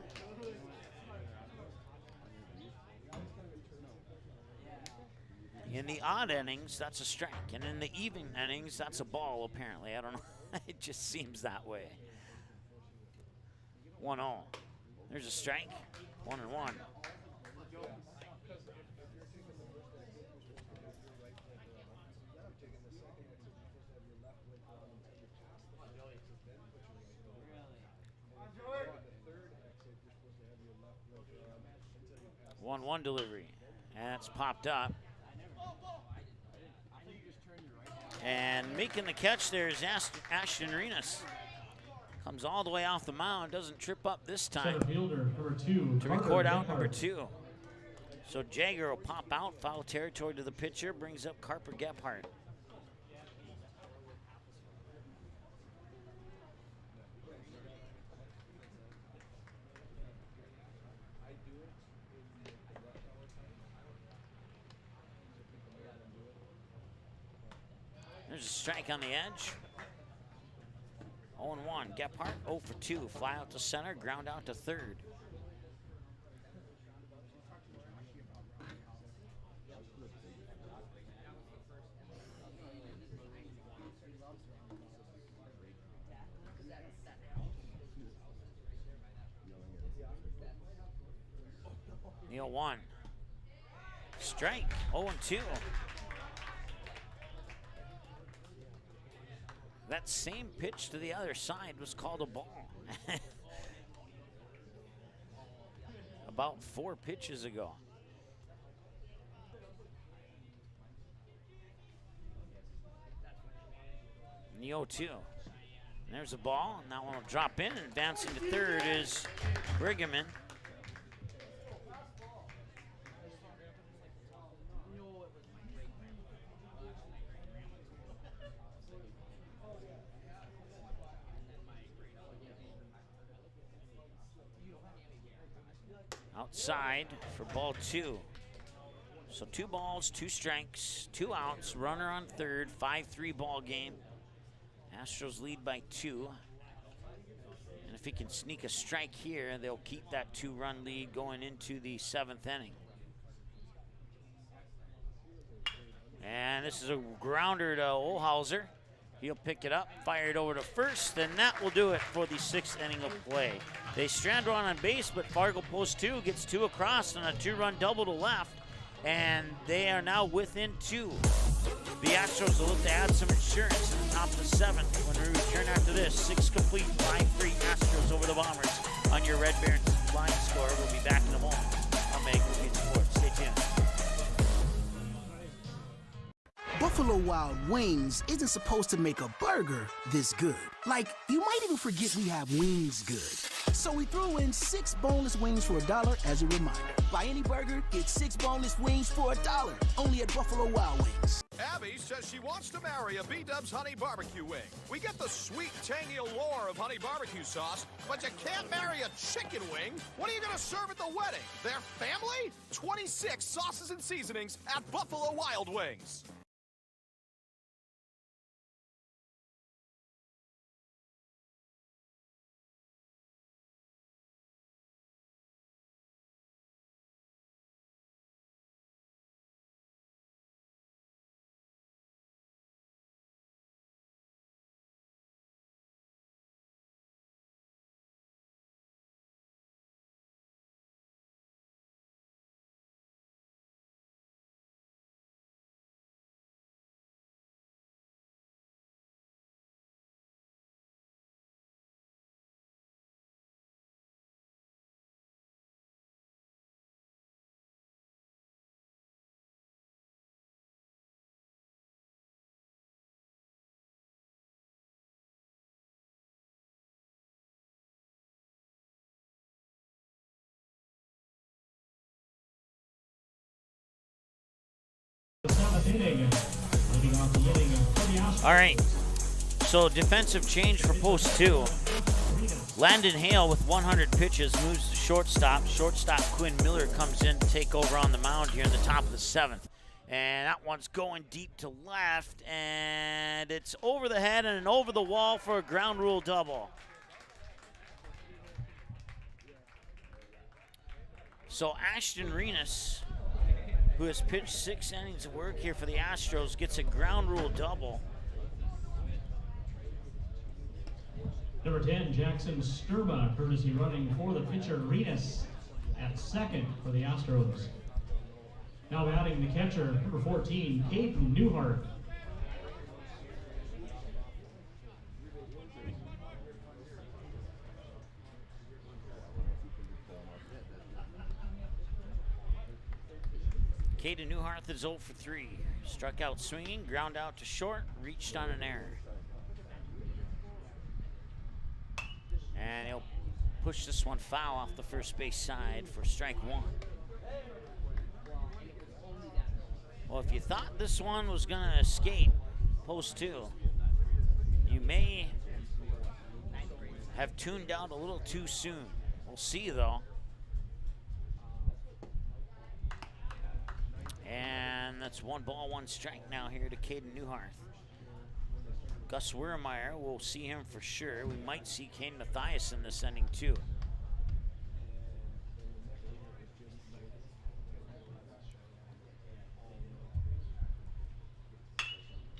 In the odd innings, that's a strike. And in the even innings, that's a ball, apparently. I don't know. It just seems that way. 1-0. There's a strike. 1-1. One delivery. That's popped up. And making the catch there is Ashton Arenas. Comes all the way off the mound, doesn't trip up this time. Center fielder, number 2. To record out number 2. So Jagger will pop out, foul territory to the pitcher, brings up Carper Gephardt. There's a strike on the edge. 0-1. Gephardt 0 for 2. Fly out to center, ground out to third. The 0-1. Strike. 0-2. That same pitch to the other side was called a ball. About 4 pitches ago. And the 0-2. And there's a ball, and that one will drop in, and advancing to third is Brigman. Outside for ball 2. So 2 balls, 2 strikes, 2 outs, runner on third, 5-3 ball game. Astros lead by 2. And if he can sneak a strike here, they'll keep that 2-run lead going into the 7th inning. And this is a grounder to Olhauser. He'll pick it up, fire it over to first, and that will do it for the 6th inning of play. They strand run on base, but Fargo post 2 gets 2 across on a 2-run double to left, and they are now within 2. The Astros will look to add some insurance in the top of the 7th when we return after this. 6 complete, 5-3 Astros over the Bombers on your Red Baron line score. We'll be back in a moment on Mega Repeat Sports. Stay tuned. Buffalo Wild Wings isn't supposed to make a burger this good. Like, you might even forget we have wings good. So we threw in 6 boneless wings for $1 as a reminder. Buy any burger, get 6 boneless wings for $1. Only at Buffalo Wild Wings. Abby says she wants to marry a B-Dubs Honey Barbecue wing. We get the sweet, tangy allure of honey barbecue sauce, but you can't marry a chicken wing. What are you going to serve at the wedding? Their family? 26 sauces and seasonings at Buffalo Wild Wings. inning. Leading off the inning for the Astros. All right. So defensive change for post 2. Landon Hale with 100 pitches moves to shortstop. Shortstop Quinn Miller comes in to take over on the mound here in the top of the 7th. And that one's going deep to left, and it's over the head and over the wall for a ground rule double. So Ashton Renas, who has pitched 6 innings of work here for the Astros, gets a ground rule double. Number 10, Jackson Sturma, courtesy running for the pitcher Renas at second for the Astros. Now batting the catcher, number 14, Caden Newhart. Caden Newhart is 0 for 3. Struck out swinging, ground out to short, reached on an error. And he'll push this one foul off the first base side for strike 1. Well, if you thought this one was going to escape post 2, you may have tuned out a little too soon. We'll see, though. And that's 1 ball, 1 strike now here to Caden Newhart. Gus Wiermeyer, we'll see him for sure. We might see Kane Mathias in this inning, too.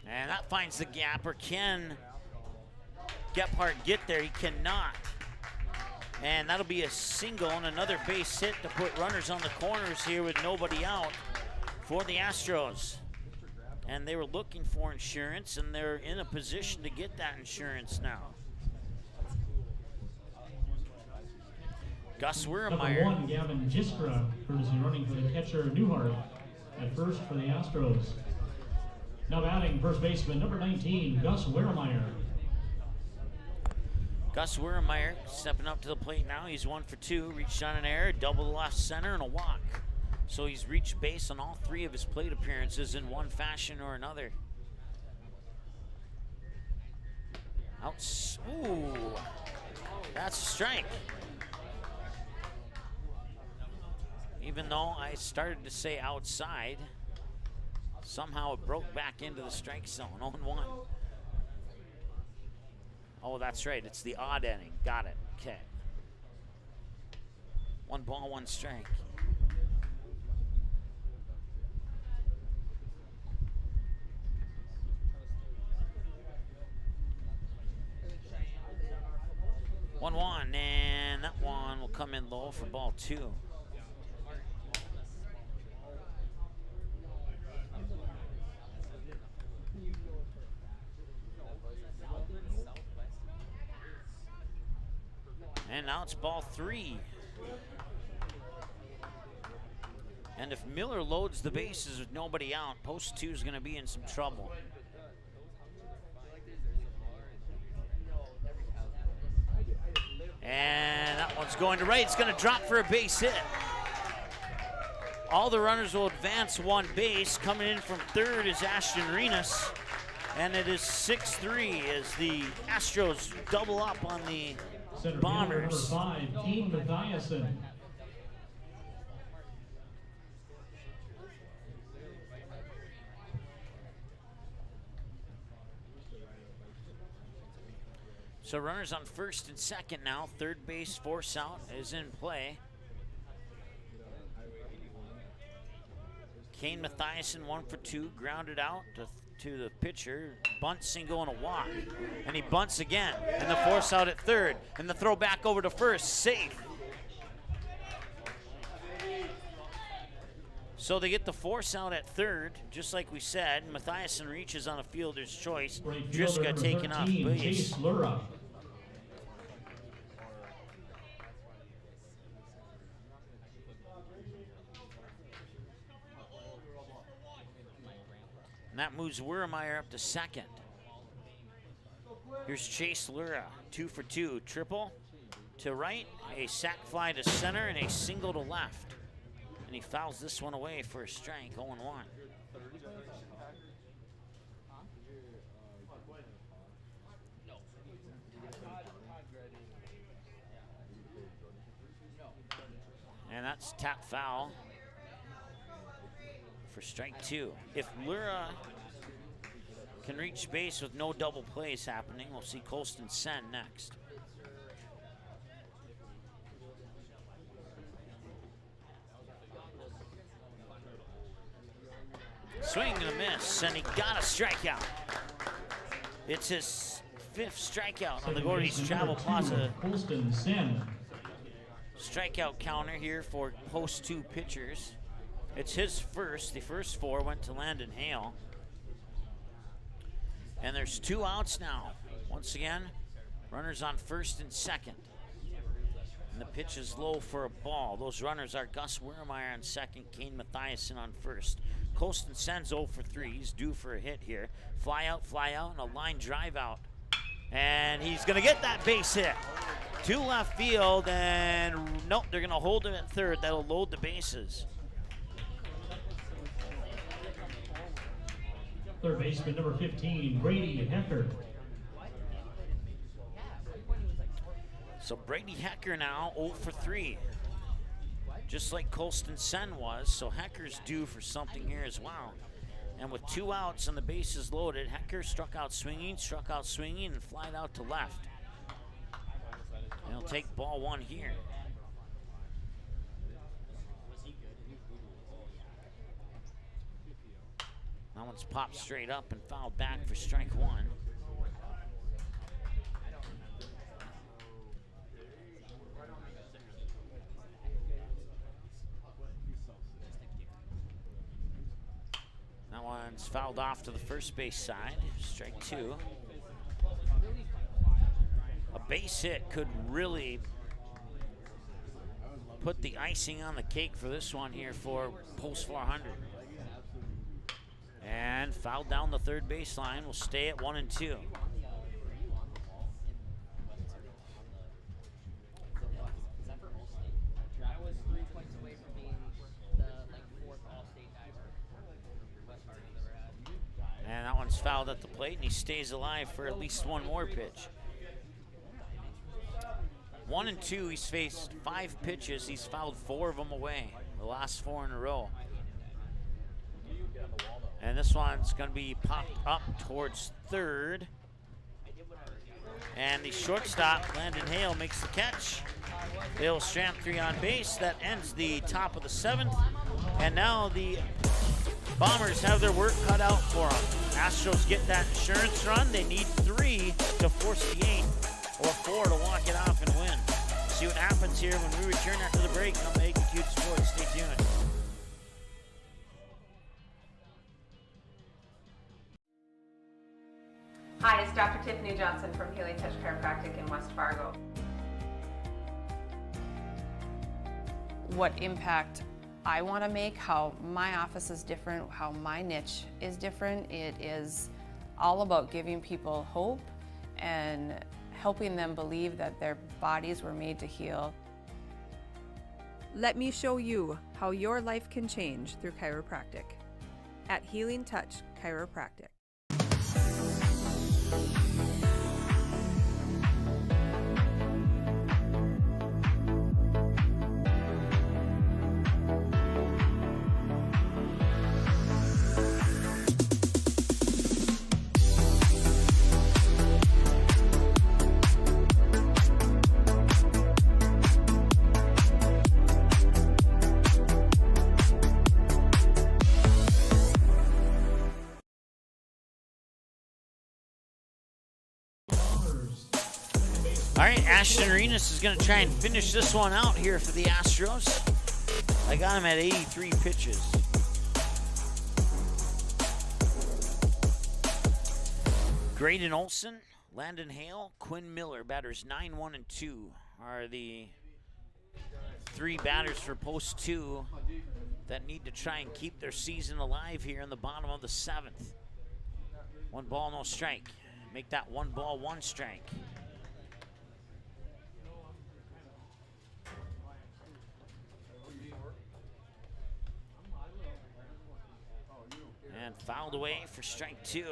And that finds the gap, or can Gephardt get there? He cannot. And that'll be a single and another base hit to put runners on the corners here with nobody out for the Astros. And they were looking for insurance, and they're in a position to get that insurance now. Gus Wiermeyer. Number 1, Gavin Jiskra, courtesy running for the catcher Newhart at first for the Astros. Now batting first baseman, number 19, Gus Wiermeyer. Gus Wiermeyer stepping up to the plate now. He's 1 for 2, reached on an error, double left center, and a walk. So he's reached base on all 3 of his plate appearances in one fashion or another. Ooh, that's a strike. Even though I started to say outside, somehow it broke back into the strike zone. 0-1. Oh, that's right. It's the odd inning. Got it. Okay. 1 ball, 1 strike. One, and that one will come in low for ball 2. And now it's ball 3. And if Miller loads the bases with nobody out, post 2 is going to be in some trouble. And that one's going to right. It's going to drop for a base hit. All the runners will advance 1 base. Coming in from third is Ashton Renas. And it is 6-3 as the Astros double up on the Bombers. Number 5, Kane Mathiasen. So runners on first and second now. Third base force out is in play. Kane Mathiasen 1 for 2, grounded out to the pitcher. Bunt, single, and a walk. And he bunts again. And the force out at third. And the throw back over to first. Safe. So they get the force out at third, just like we said. Mathiasen reaches on a fielder's choice. Driska taken off base. And that moves Wiermeyer up to second. Here's Chase Lura, 2 for 2. Triple to right, a sac fly to center, and a single to left. And he fouls this one away for a strike, 0-1. that's tap foul for strike 2. If Lura can reach base with no double plays happening, we'll see Colston Sen next. Swing and a miss, and he got a strikeout. It's his 5th strikeout on the Gordy's Travel Plaza strikeout counter here for post 2 pitchers. It's his first. The first 4 went to Landon Hale. And there's 2 outs now. Once again, runners on first and second. And the pitch is low for a ball. Those runners are Gus Wiermeyer on second, Kane Mathiasen on first. Colston Sen's 0 for 3. He's due for a hit here. Fly out, and a line drive out. And he's going to get that base hit. To left field, and nope, they're going to hold him at third. That'll load the bases. Third baseman, number 15, Brady Hecker. So Brady Hecker now 0 for 3. Just like Colston Sen was, so Hecker's due for something here as well. And with 2 outs and the bases loaded, Hecker struck out swinging, and flied out to left. And he'll take ball 1 here. That one's popped straight up and fouled back for strike 1. That one's fouled off to the first base side, strike 2. A base hit could really put the icing on the cake for this one here for post 400. And fouled down the third baseline. Will stay at 1 and 2. And that one's fouled at the plate, and he stays alive for at least 1 more pitch. 1 and 2, he's faced 5 pitches. He's fouled 4 of them away, the last 4 in a row. And this one's going to be popped up towards third. And the shortstop, Landon Hale, makes the catch. They'll strand 3 on base. That ends the top of the 7th. And now the Bombers have their work cut out for them. Astros get that insurance run. They need 3 to force the 8th, or 4 to walk it off and win. See what happens here when we return after the break on the Cute Sports. Stay tuned. Hi, it's Dr. Tiffany Johnson from Healing Touch Chiropractic in West Fargo. What impact I want to make, how my office is different, how my niche is different. It is all about giving people hope and helping them believe that their bodies were made to heal. Let me show you how your life can change through chiropractic at Healing Touch Chiropractic. All right, Ashton Arenas is going to try and finish this one out here for the Astros. I got him at 83 pitches. Graydon Olson, Landon Hale, Quinn Miller, batters 9, 1, and 2 are the 3 batters for post 2 that need to try and keep their season alive here in the bottom of the 7th. 1 ball, no strike. Make that 1 ball, 1 strike. And fouled away for strike 2.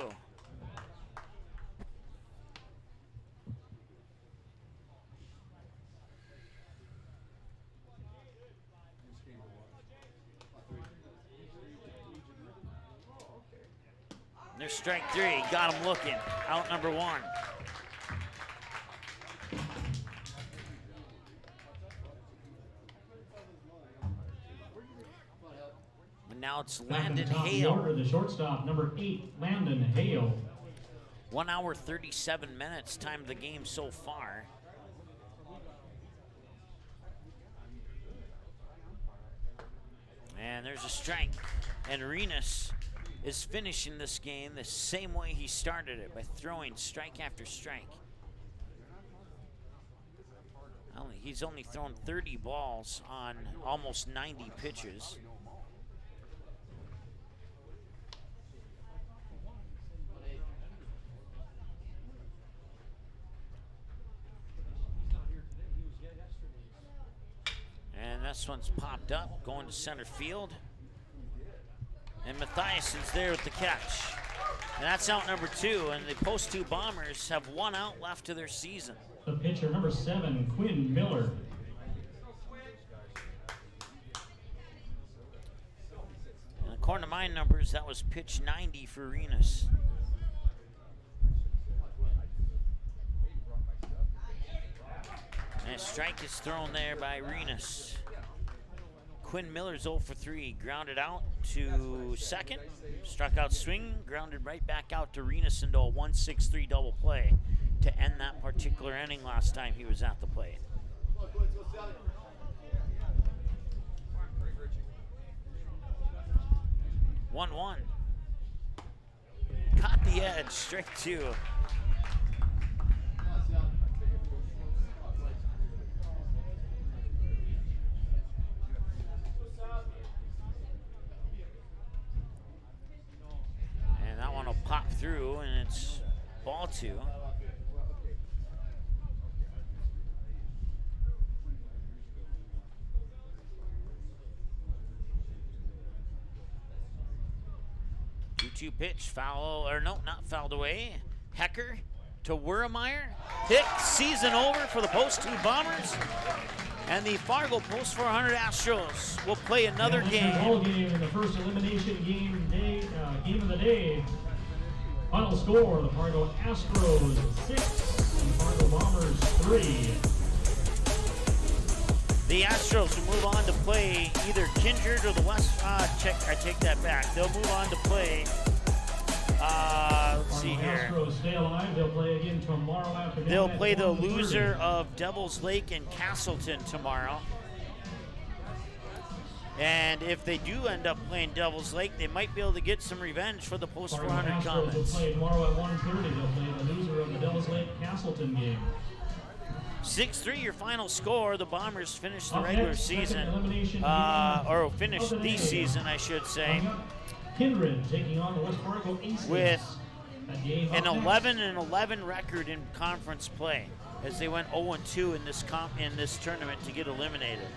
There's strike 3. Got him looking. Out number 1. And now it's Landon Hale. The shortstop, number 8, Landon Hale. 1 hour, 37 minutes, time of the game so far. And there's a strike. And Arenas is finishing this game the same way he started it, by throwing strike after strike. He's only thrown 30 balls on almost 90 pitches. And this one's popped up, going to center field. And Mathiason's there with the catch. And that's out number 2, and the post 2 Bombers have 1 out left to their season. The pitcher, number 7, Quinn Miller. And according to my numbers, that was pitch 90 for Arenas. And a strike is thrown there by Arenas. Quinn Miller's 0 for 3, grounded out to second, struck out swing, grounded right back out to Arenas into a 1-6-3 double play to end that particular inning last time he was at the plate. One. Caught the edge, strike 2. And that one will pop through, and it's ball 2. Two pitch, foul, or no, not fouled away. Hecker to Wurmeyer. Hit, season over for the post 2 Bombers. And the Fargo post 400 Astros will play another game. Ball game in the first elimination game of the day. Final score: the Fargo Astros 6 and Fargo Bombers 3. The Astros will move on to play either Kindred or the West. I take that back. They'll move on to play. Let's see here. Astros stay alive. They'll play again tomorrow afternoon. They'll play the loser of Devils Lake and Castleton tomorrow. And if they do end up playing Devils Lake, they might be able to get some revenge for the post 400 Astros Comets. will play tomorrow at 1:30. They'll play the loser of the Devils Lake Castleton game. 6-3 your final score. The Bombers finished the regular season, or finished the season, I should say, Kindred taking on the West Fargo Aces with an 11-11 record in conference play, as they went 0-2 in this tournament to get eliminated.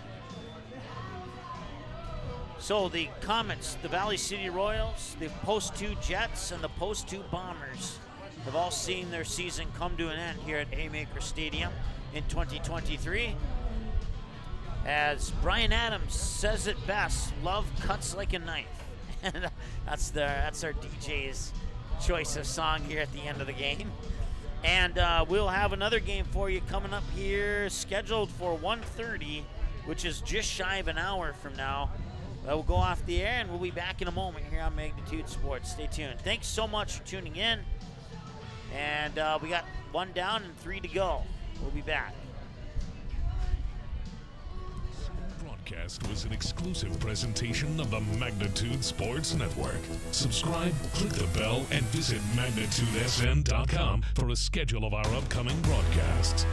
So the Comets, the Valley City Royals, the post 2 Jets, and the post 2 Bombers have all seen their season come to an end here at Haymaker Stadium in 2023. As Brian Adams says it best, love cuts like a knife. And that's our DJ's choice of song here at the end of the game. And we'll have another game for you coming up here, scheduled for 1:30, which is just shy of an hour from now. We'll go off the air, and we'll be back in a moment here on Magnitude Sports. Stay tuned. Thanks so much for tuning in. And we got 1 down and 3 to go. We'll be back. Broadcast was an exclusive presentation of the Magnitude Sports Network. Subscribe, click the bell, and visit magnitudesn.com for a schedule of our upcoming broadcasts.